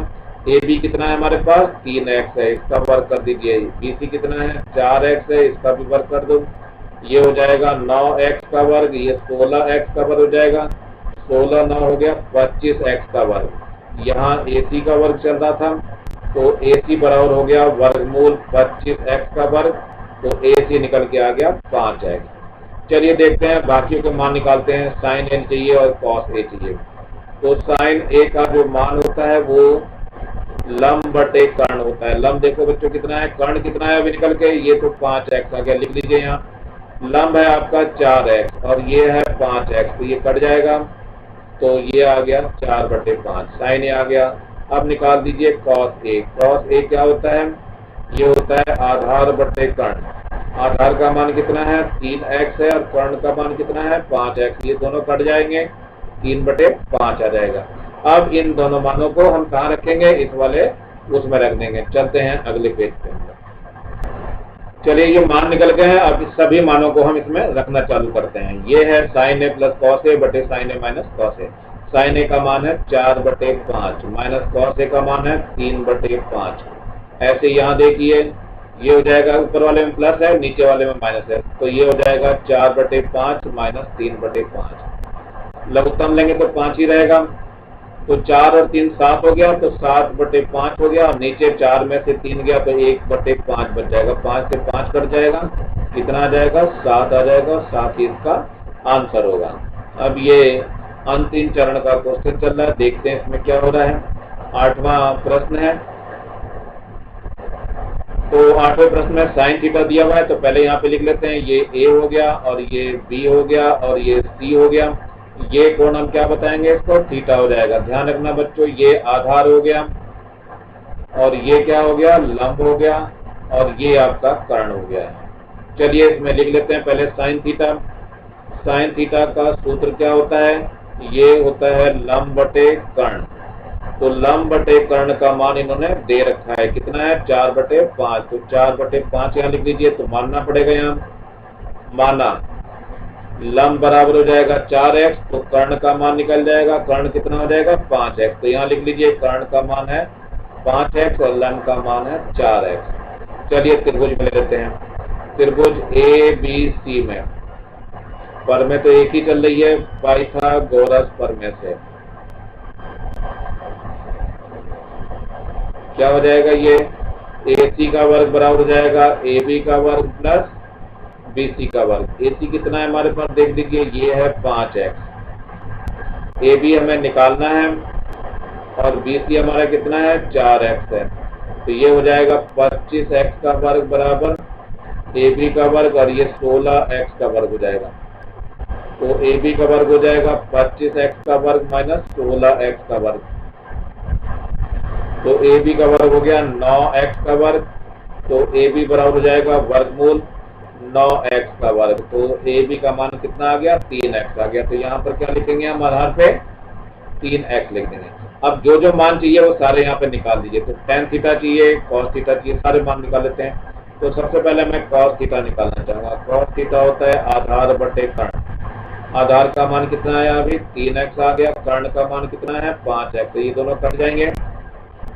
AB कितना है हमारे पास 3x है, इसका वर्ग कर दीजिए। BC कितना है 4x है, इसका भी वर्ग कर दो, ये हो जाएगा 9x का वर्ग, ये 16x का वर्ग हो जाएगा, 16 9 हो गया 25x का वर्ग। यहाँ AC का वर्ग चल रहा था, तो AC बराबर हो गया वर्गमूल 25x का वर्ग, तो AC निकल के आ गया 5 आएगा। चलिए देखते हैं बाकियों के मान निकालते हैं। साइन A चाहिए और cos A चाहिए। तो साइन A का जो मान होता है वो लंब बटे कर्ण होता है। लंब देखो बच्चों कितना है, कर्ण कितना है अभी निकल के, ये तो 5x आ गया, लिख लीजिए यहाँ। लंब है आपका 4x और ये है 5x, तो ये कट जाएगा, तो ये आ गया 4/5, साइन ए आ गया। अब निकाल दीजिए cos a। cos a क्या होता है, ये होता है आधार बटे कर्ण। आधार का मान कितना है 3x है और कर्ण का मान कितना है 5x, ये दोनों कट जाएंगे, 3/5 आ जाएगा। अब इन दोनों मानों को हम कहाँ रखेंगे, इस वाले उसमें रख देंगे। चलते हैं अगले पेज पे। चलिए ये मान निकल गए हैं, अब इस सभी मानों को हम इसमें रखना चालू करते हैं। ये है sin a plus cos a बटे sin a minus cos a। sin a का मान है 4/5 माइनस cos a का मान है 3/5। ऐसे यहाँ देखिए ये हो जाएगा, ऊपर वाले में प्लस है नीचे वाले में माइनस है, तो ये हो जाएगा 4/5 माइनस 3/5। लघुत्तम लेंगे तो 5 ही रहेगा, तो 4 और 3 7 हो गया, तो 7/5 हो गया, और नीचे 4 में से 3 गया तो 1/5 बच जाएगा। 5 से 5 कट जाएगा, कितना आ जाएगा 7 आ जाएगा, और 7 ही इसका आंसर होगा। अब ये अंतिम चरण का क्वेश्चन चल रहा है, देखते हैं इसमें क्या हो रहा है। 8वां प्रश्न है, तो 8वें प्रश्न में साइन थीटा दिया हुआ है, तो पहले यहाँ पे लिख लेते हैं, ये a हो गया और ये b हो गया और ये c हो गया। ये कोण हम क्या बताएंगे, इसको थीटा हो जाएगा। ध्यान रखना बच्चों, ये आधार हो गया और ये क्या हो गया, लंब हो गया, और ये आपका कर्ण हो गया। चलिए इसमें लिख लेते हैं पहले साइन थीटा। साइन थीटा का सूत्र क्या होता है, ये होता है लंब बटे कर्ण। तो लंब बटे कर्ण का मान इन्होंने दे रखा है, कितना है 4/5, तो 4/5 यहाँ लिख लीजिए, तो मानना पड़ेगा यहाँ। माना लंब बराबर हो जाएगा 4x, तो कर्ण का मान निकल जाएगा, कर्ण कितना हो जाएगा 5x, तो यहाँ लिख लीजिए कर्ण का मान है 5x और लंब का मान है 4x। चलिए त्रिभुज में ले लेते हैं। त्रिभुज ABC में पर में तो एक ही चल रही है, पाइथागोरस प्रमेय से क्या हो जाएगा, ये AC का वर्ग बराबर हो जाएगा AB का वर्ग प्लस BC का वर्ग। AC कितना है हमारे पास देख लीजिए, ये है 5x। AB हमें निकालना है और BC हमारा कितना है 4x है, तो ये हो जाएगा 25x का वर्ग बराबर AB का वर्ग, और ये 16x का वर्ग हो जाएगा। तो AB का वर्ग हो जाएगा 25x का वर्ग माइनस 16x का वर्ग, तो AB का वर्ग हो गया 9x का वर्ग, तो AB बराबर हो जाएगा वर्गमूल 9x का वर्ग। तो AB का मान कितना आ गया 3x आ गया, तो यहाँ पर क्या लिखेंगे हम आधार पे 3x लिख देंगे। अब जो जो मान चाहिए वो सारे यहाँ पे निकाल दीजिए। तो tan थीटा चाहिए, cos थीटा चाहिए, सारे मान निकाल लेते हैं। तो सबसे पहले मैं cos थीटा निकालना चाहूंगा। cos थीटा होता है आधार बटे कर्ण। आधार का मान कितना है, अभी 3x आ गया, कर्ण का मान कितना है 5x, तो ये दोनों कट जाएंगे,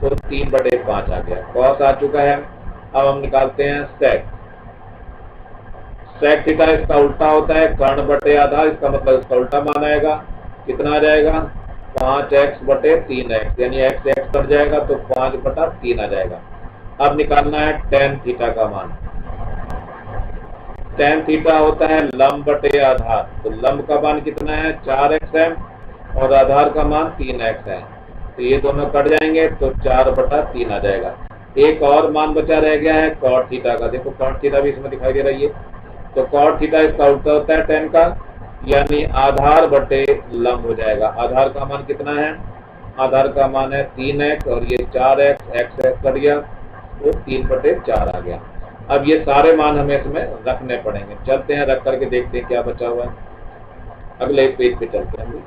तो 3/5 आ गया। cos आ चुका है। अब हम निकालते हैं sec। sec थीटा इसका उल्टा होता है कर्ण बटे आधार, इसका मतलब इसका उल्टा मान आएगा, कितना आ जाएगा 5x/3x, यानी x कट जाएगा तो 5/3 आ जाएगा। अब निकालना है tan थीटा का मान। tan थीटा होता है लंब बटे आधार, तो लंब का मान कितना है 4x है और आधार का मान 3x है, तो ये दोनों कट जाएंगे, तो 4/3 आ जाएगा। एक और मान बचा रह गया है cot थीटा का। देखो cot थीटा भी इसमें दिखाई दे रही है, तो cot थीटा इसका उल्टा होता है tan का, यानी आधार बटे लंब हो जाएगा। आधार का मान कितना है, आधार का मान है 3x और ये 4x, x कट गया, तो 3/4 आ गया। अब ये सारे मान हमें इसमें रखने पड़ेंगे। चलते हैं रख करके देखते हैं क्या बचा हुआ है। अगले पेज पे चलते हैं।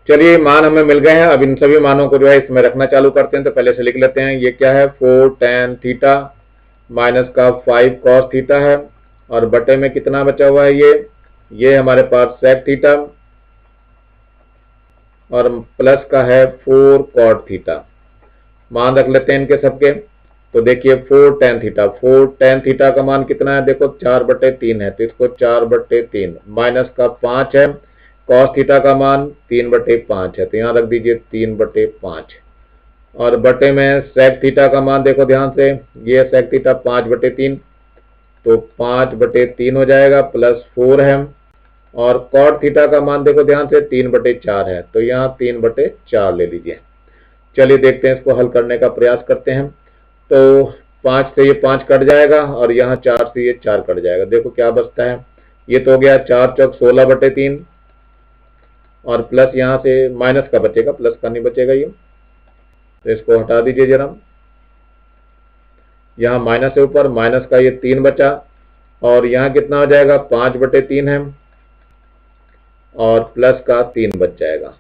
चलिए मान हमें मिल गए हैं, अब इन सभी मानों को जो है इसमें रखना चालू करते हैं। तो पहले से लिख लेते हैं, ये क्या है 4 tan थीटा माइनस का 5 cos थीटा है, और बटे में कितना बचा हुआ है, ये हमारे पास sec थीटा, और प्लस का है 4 cot थीटा। मान रख लेते हैं इनके सबके। तो देखिए 4 tan थीटा, 4 tan थीटा का मान कितना है, देखो 4/3 है, तो इसको 4/3 माइनस का 5 है, cos थीटा का मान 3/5 है, तो यहाँ रख दीजिए 3/5, और बटे में sec थीटा का मान देखो ध्यान से, ये sec थीटा 5/3, तो 5/3 हो जाएगा, प्लस 4 है, और cot थीटा का मान देखो ध्यान से 3/4 है, तो यहाँ 3/4 ले लीजिए। चलिए देखते हैं, इसको हल करने का प्रयास करते हैं। तो 5 से ये 5 कट जाएगा और यहाँ 4 से ये 4 कट जाएगा। देखो क्या बचता है, ये तो हो गया 4 चौक 16/3 और प्लस यहाँ से माइनस का बचेगा, प्लस का नहीं बचेगा ये, तो इसको हटा दीजिए जरा। यहाँ माइनस है ऊपर, माइनस का ये 3 बचा और यहाँ कितना हो जाएगा 5/3 है और प्लस का 3 बच जाएगा।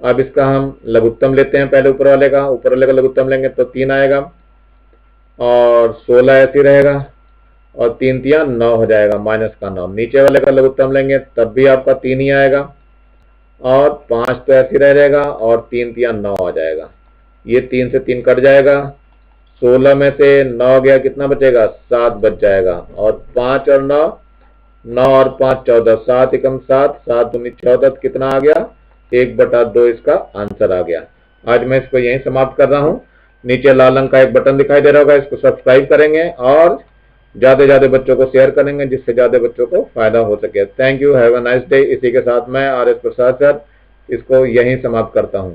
अब इसका हम लघुत्तम लेते हैं, पहले ऊपर वाले का लघुत्तम लेंगे तो 3 आएगा और 16 ऐसे रहेगा और 3 तिया 9 हो जाएगा, माइनस का 9। नीचे वाले का लघुत्तम लेंगे तब भी आपका 3 ही आएगा और 5 तो ऐसे रह जाएगा और 3 तिया 9 आ जाएगा। ये 3 से 3 कट जाएगा, 16 में से 9 गया, कितना बचेगा 7 बच जाएगा और 5 और 9, 9 और 5 14, 7 एकम 7, 7 दूनी 14, कितना आ गया 1/2 इसका आंसर आ गया। आज मैं इसको यहीं समाप्त कर रहा हूं। नीचे लाल रंग का एक बटन दिखाई दे रहा होगा, इसको सब्सक्राइब करेंगे और ज्यादा से ज्यादा बच्चों को शेयर करेंगे जिससे ज्यादा बच्चों को फायदा हो सके। Thank you, have a nice day. इसी के साथ मैं RS प्रसाद सर इसको यहीं समाप्त करता हूं।